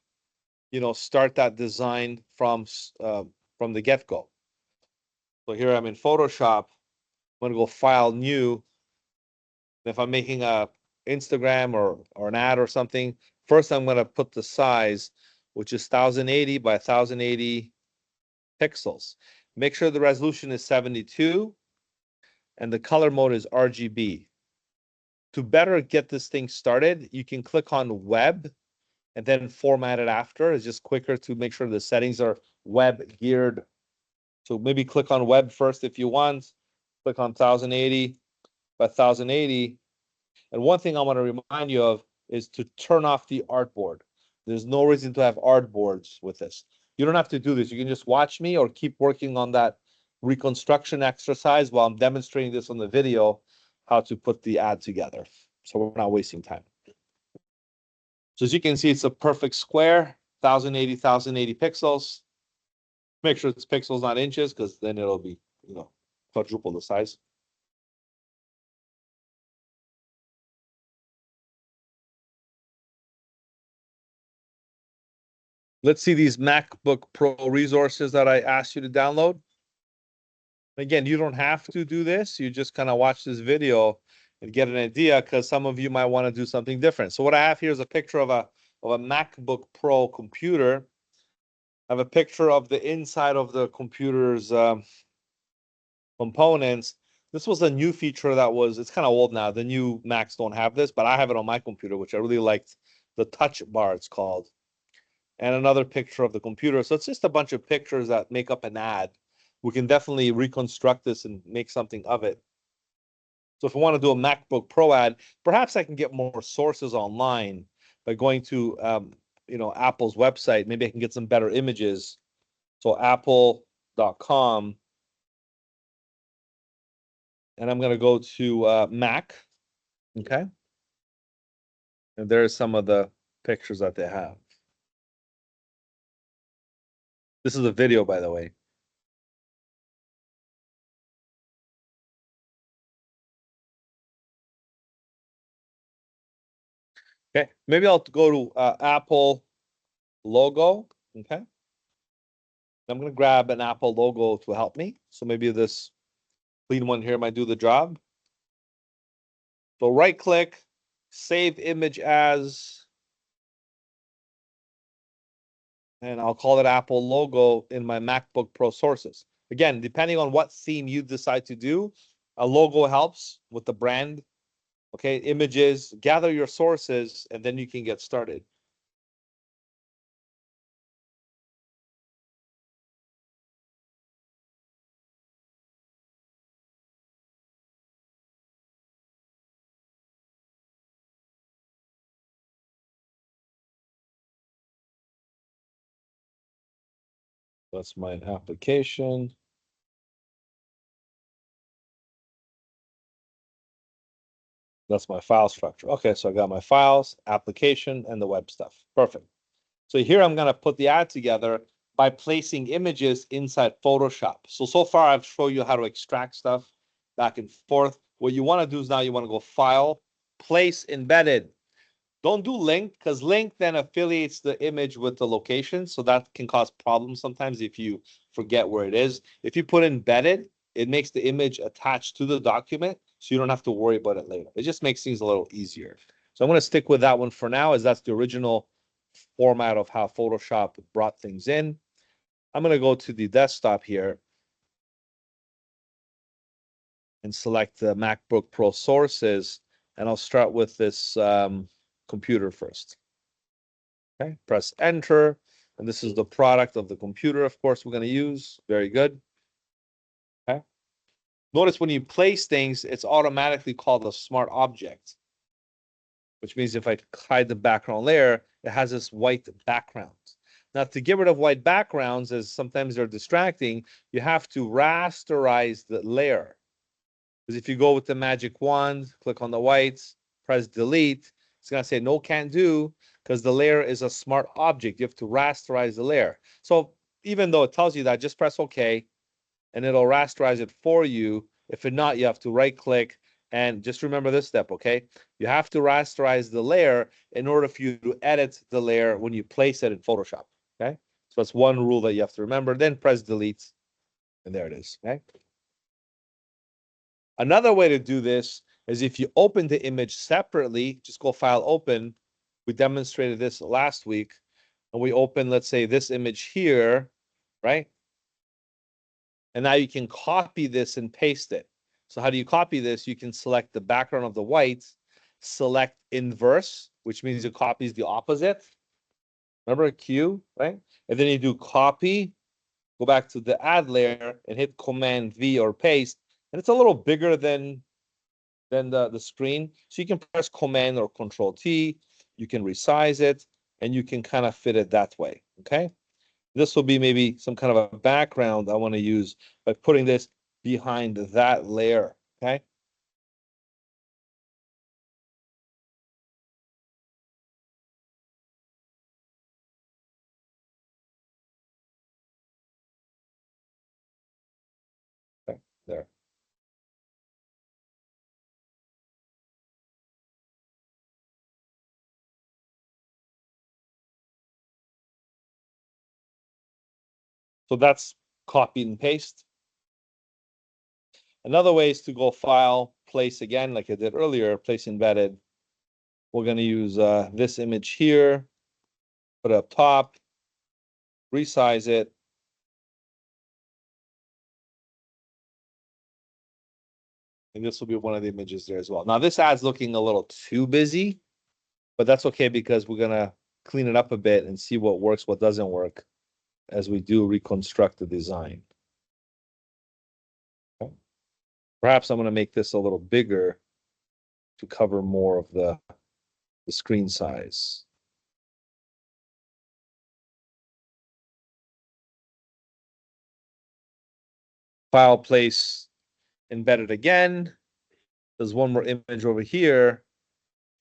start that design from the get-go. So here I'm in Photoshop. I'm going to go File, New. If I'm making a Instagram or an ad or something, first I'm going to put the size, which is 1080 by 1080 pixels. Make sure the resolution is 72 and the color mode is RGB. To better get this thing started, you can click on Web and then format it after. It's just quicker to make sure the settings are web geared. So maybe click on Web first if you want. Click on 1080 by 1080. And one thing I want to remind you of is to turn off the artboard. There's no reason to have artboards with this. You don't have to do this. You can just watch me or keep working on that reconstruction exercise while I'm demonstrating this on the video, how to put the ad together. So we're not wasting time. So as you can see, it's a perfect square, 1080 pixels. Make sure it's pixels, not inches, because then it'll be, quadruple the size. Let's see these MacBook Pro resources that I asked you to download. Again, you don't have to do this. You just kind of watch this video and get an idea, because some of you might want to do something different. So what I have here is a picture of a MacBook Pro computer. I have a picture of the inside of the computer's components. This was a new feature it's kind of old now. The new Macs don't have this, but I have it on my computer, which I really liked. The touch bar, it's called. And another picture of the computer. So it's just a bunch of pictures that make up an ad. We can definitely reconstruct this and make something of it. So if I want to do a MacBook Pro ad, perhaps I can get more sources online by going to Apple's website. Maybe I can get some better images. So apple.com. And I'm going to go to Mac. Okay. And there's some of the pictures that they have. This is a video, by the way. Okay, maybe I'll go to Apple logo. Okay. I'm going to grab an Apple logo to help me. So maybe this clean one here might do the job. So right click, save image as, and I'll call it Apple logo in my MacBook Pro sources. Again, depending on what theme you decide to do, a logo helps with the brand. Okay, images, gather your sources, and then you can get started. That's my application. That's my file structure. Okay, so I got my files, application, and the web stuff. Perfect. So here I'm going to put the ad together by placing images inside Photoshop. So far I've shown you how to extract stuff back and forth. What you want to do is now you want to go File, Place Embedded. Don't do link, because link then affiliates the image with the location. So that can cause problems sometimes if you forget where it is. If you put embedded, it makes the image attached to the document, so you don't have to worry about it later. It just makes things a little easier. So I'm going to stick with that one for now, as that's the original format of how Photoshop brought things in. I'm going to go to the desktop here and select the MacBook Pro sources, and I'll start with this computer first. Okay, press enter, and this is the product of the computer, of course, we're going to use. Very good. Okay. Notice when you place things, it's automatically called a smart object, which means if I hide the background layer, it has this white background. Now, to get rid of white backgrounds, as sometimes they're distracting, you have to rasterize the layer. Because if you go with the magic wand, click on the whites, press delete, it's going to say no, can't do, because the layer is a smart object. You have to rasterize the layer. So even though it tells you that, just press OK, and it'll rasterize it for you. If not, you have to right click and just remember this step, okay? You have to rasterize the layer in order for you to edit the layer when you place it in Photoshop, okay? So that's one rule that you have to remember. Then press delete, and there it is, okay? Another way to do this is if you open the image separately, just go File, Open. We demonstrated this last week, and we open, let's say, this image here, right? And now you can copy this and paste it. So how do you copy this? You can select the background of the white, select inverse, which means it copies the opposite. Remember Q, right? And then you do copy, go back to the add layer and hit Command V or paste. And it's a little bigger than the screen. So you can press Command or Control T. You can resize it and you can kind of fit it that way. Okay. This will be maybe some kind of a background I want to use by putting this behind that layer, okay? Okay, there. So that's copy and paste. Another way is to go File, Place again, like I did earlier, Place Embedded. We're going to use this image here, put it up top, resize it. And this will be one of the images there as well. Now this ad's looking a little too busy, but that's okay because we're going to clean it up a bit and see what works, what doesn't work as we do reconstruct the design. Okay. Perhaps I'm going to make this a little bigger to cover more of the screen size. File, place, embedded again. There's one more image over here.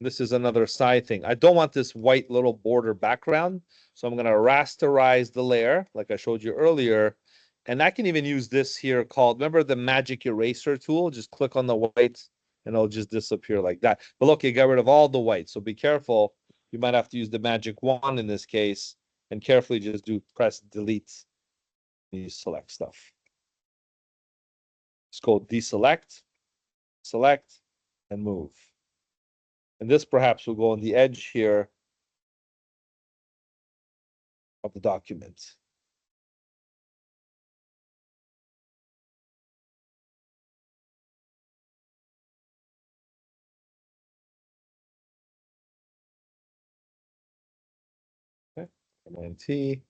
This is another side thing. I don't want this white little border background. So I'm going to rasterize the layer like I showed you earlier. And I can even use this here called, remember the magic eraser tool? Just click on the white and it'll just disappear like that. But look, it got rid of all the white. So be careful. You might have to use the magic wand in this case and carefully just press delete. And you select stuff. Just go deselect, select, and move. And this perhaps will go on the edge here of the document. Okay, Command T.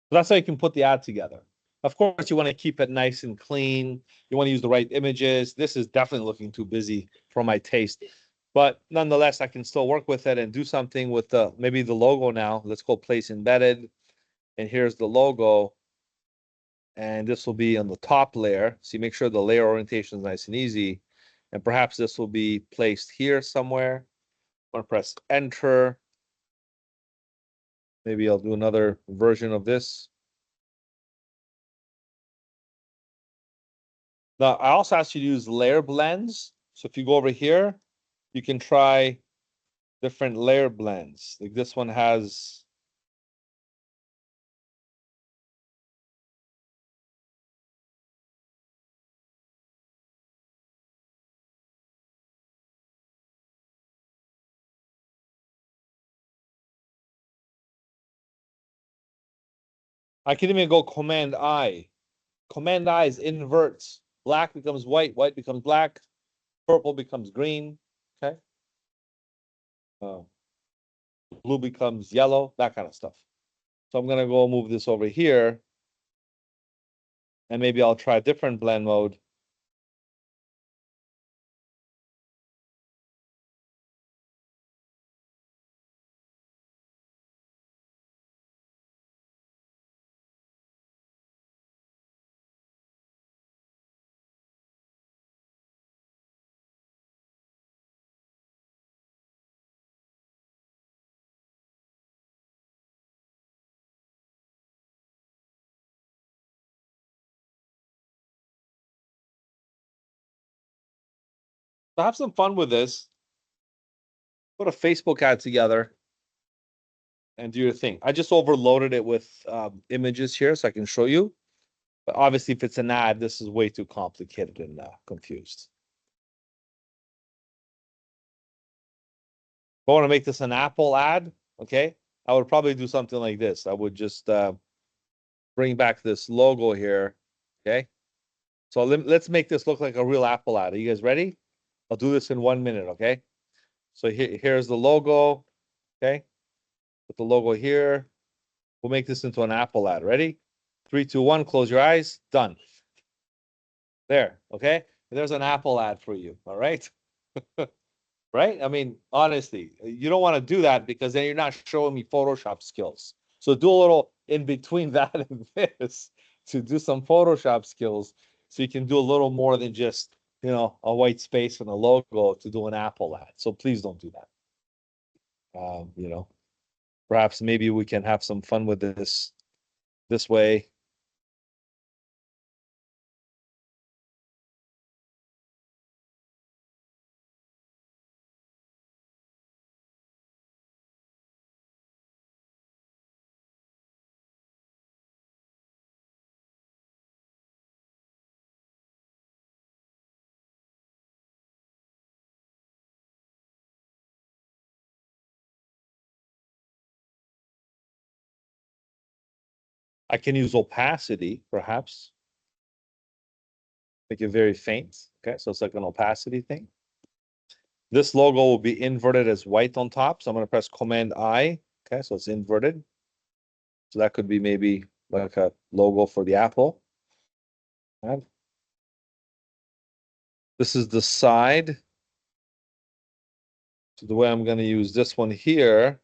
So that's how you can put the ad together. Of course, you want to keep it nice and clean. You want to use the right images. This is definitely looking too busy for my taste. But nonetheless, I can still work with it and do something with maybe the logo now. Let's go place embedded. And here's the logo. And this will be on the top layer. So you make sure the layer orientation is nice and easy. And perhaps this will be placed here somewhere. I'm going to press enter. Maybe I'll do another version of this. Now, I also asked you to use layer blends. So if you go over here, you can try different layer blends. Like this one has, I can even go Command I. Command I is inverts. Black becomes white, white becomes black, purple becomes green. Okay. Uh, Blue becomes yellow, that kind of stuff. So I'm gonna go move this over here, and maybe I'll try a different blend mode. So have some fun with this. Put a Facebook ad together and do your thing. I just overloaded it with images here so I can show you. But obviously, if it's an ad, this is way too complicated and confused. If I want to make this an Apple ad, okay, I would probably do something like this. I would just bring back this logo here, okay? So let's make this look like a real Apple ad. Are you guys ready? I'll do this in 1 minute, okay? So here's the logo, okay? Put the logo here. We'll make this into an Apple ad. Ready? 3, 2, 1. Close your eyes. Done. There, okay? There's an Apple ad for you, all right? Right? I mean, honestly, you don't want to do that because then you're not showing me Photoshop skills. So do a little in between that and this to do some Photoshop skills so you can do a little more than just, a white space and a logo to do an Apple ad. So please don't do that. You know, perhaps maybe we can have some fun with this way. I can use opacity, perhaps, make it very faint. Okay, so it's like an opacity thing. This logo will be inverted as white on top. So I'm going to press Command I. Okay, so it's inverted. So that could be maybe like a logo for the Apple. And this is the side. So the way I'm going to use this one here,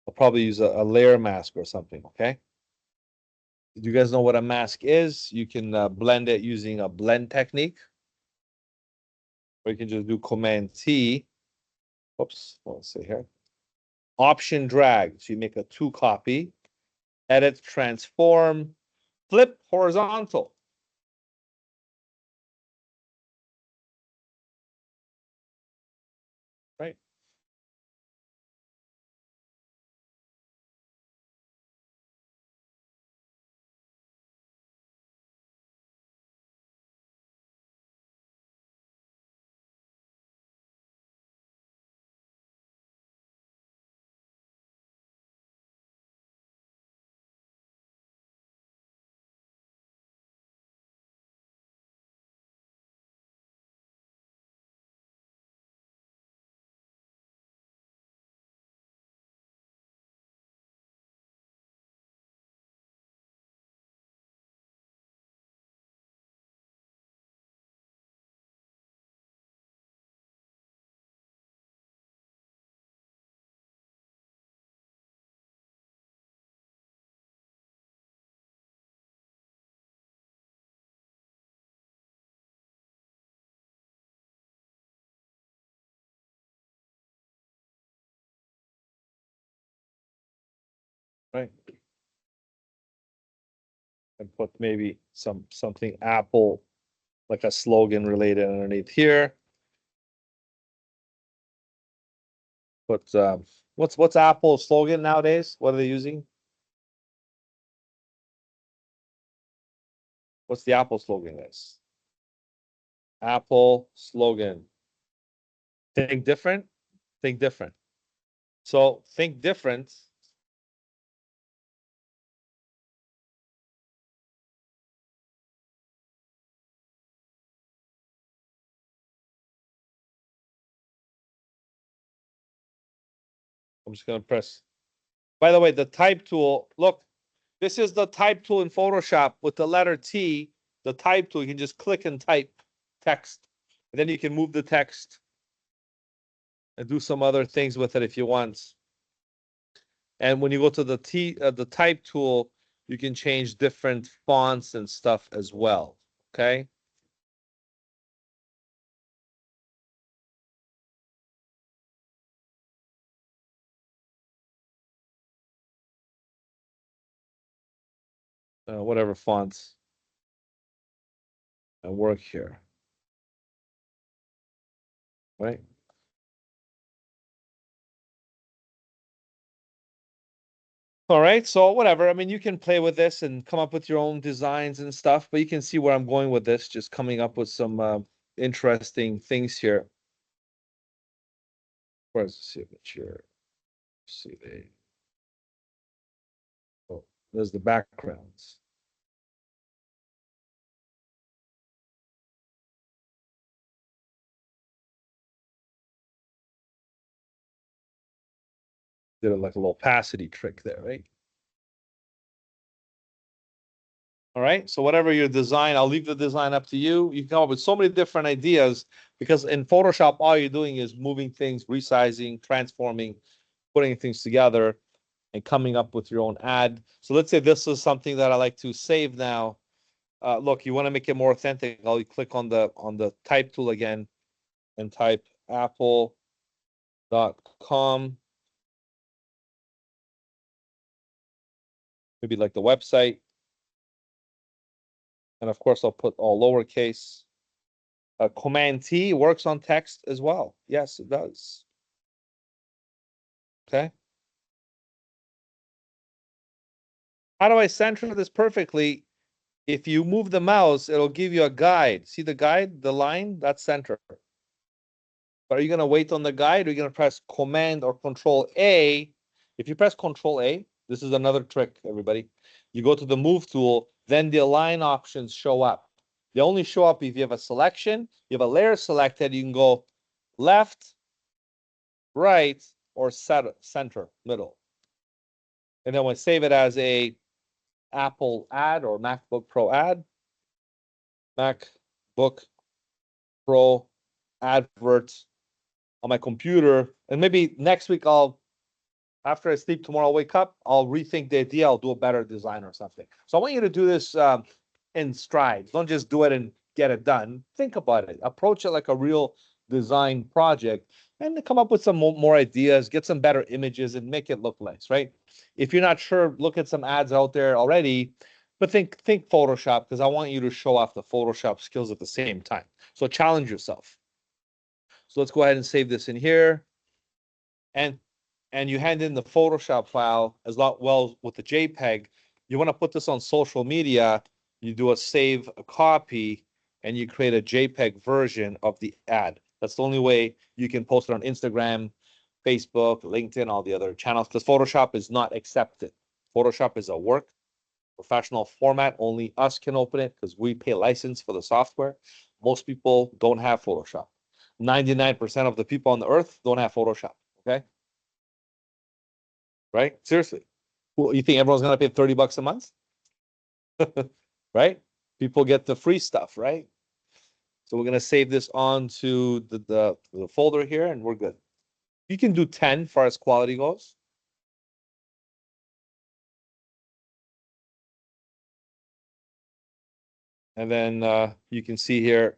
I'll probably use a layer mask or something. Okay. Do you guys know what a mask is? You can blend it using a blend technique, or you can just do Command T. Oops, let's see here. Option drag. So you make a 2 copy, edit, transform, flip horizontal. Right. Right. And put maybe something Apple, like a slogan related underneath here. But what's Apple's slogan nowadays? What are they using? What's the Apple slogan is? Apple slogan. Think different, think different. So think different. I'm just going to press. By the way, the type tool, look, this is the type tool in Photoshop with the letter T, the type tool. You can just click and type text. And then you can move the text and do some other things with it if you want. And when you go to the type tool, you can change different fonts and stuff as well. Okay. Whatever fonts work here. Right. All right, so whatever. I mean, you can play with this and come up with your own designs and stuff, but you can see where I'm going with this, just coming up with some interesting things here. Where's the signature? See, oh, there's the backgrounds. Did it like a little opacity trick there, right? All right, so whatever your design, I'll leave the design up to you. You can come up with so many different ideas because in Photoshop, all you're doing is moving things, resizing, transforming, putting things together, and coming up with your own ad. So let's say this is something that I like to save now. Look, you want to make it more authentic. I'll click on the type tool again and type apple.com. Maybe like the website. And of course, I'll put all lowercase. Command T works on text as well. Yes, it does. Okay. How do I center this perfectly? If you move the mouse, it'll give you a guide. See the guide, the line, that's center. But are you going to wait on the guide? Or are you going to press Command or Control A? If you press Control A, this is another trick, everybody. You go to the Move tool, then the Align options show up. They only show up if you have a selection, you have a layer selected, you can go left, right, or center, middle. And then we'll save it as a Apple ad or MacBook Pro ad. MacBook Pro advert on my computer. And maybe next week after I sleep tomorrow, I'll wake up, I'll rethink the idea, I'll do a better design or something. So I want you to do this in strides. Don't just do it and get it done. Think about it. Approach it like a real design project and come up with some more ideas, get some better images and make it look nice, right? If you're not sure, look at some ads out there already, but think Photoshop because I want you to show off the Photoshop skills at the same time. So challenge yourself. So let's go ahead and save this in here. And you hand in the Photoshop file as well with the JPEG. You want to put this on social media, you do a save a copy, and you create a JPEG version of the ad. That's the only way you can post it on Instagram, Facebook, LinkedIn, all the other channels, because Photoshop is not accepted. Photoshop is a work professional format. Only us can open it because we pay license for the software. Most people don't have Photoshop. 99% of the people on the earth don't have Photoshop. Okay. Right? Seriously. Well, you think everyone's gonna pay $30 a month? Right? People get the free stuff, right? So we're gonna save this onto the folder here and we're good. You can do 10 as far as quality goes. And then you can see here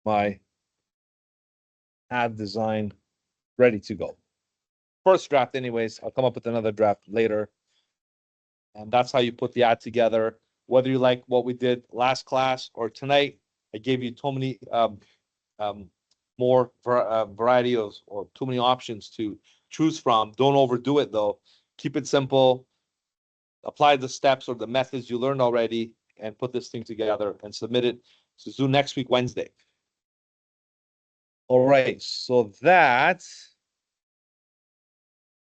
my ad design ready to go. First draft anyways, I'll come up with another draft later. And that's how you put the ad together. Whether you like what we did last class or tonight, I gave you too many more variety of or too many options to choose from. Don't overdo it though. Keep it simple. Apply the steps or the methods you learned already and put this thing together and submit it to Zoo next week, Wednesday. All right, so that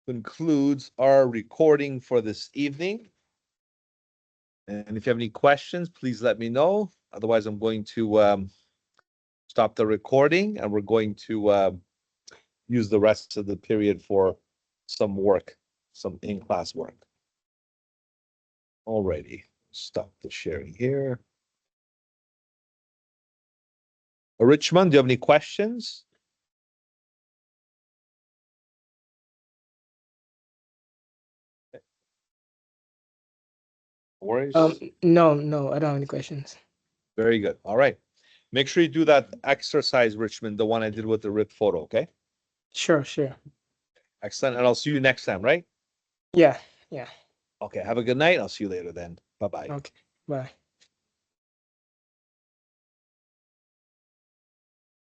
concludes our recording for this evening. And if you have any questions, please let me know. Otherwise, I'm going to stop the recording and we're going to use the rest of the period for some work, some in-class work. Alrighty, stop the sharing here. Richmond, do you have any questions? No worries. No, I don't have any questions. Very good. All right. Make sure you do that exercise, Richmond, the one I did with the RIP photo, okay? Sure. Excellent. And I'll see you next time, right? Yeah. Okay. Have a good night. I'll see you later then. Bye-bye. Okay. Bye.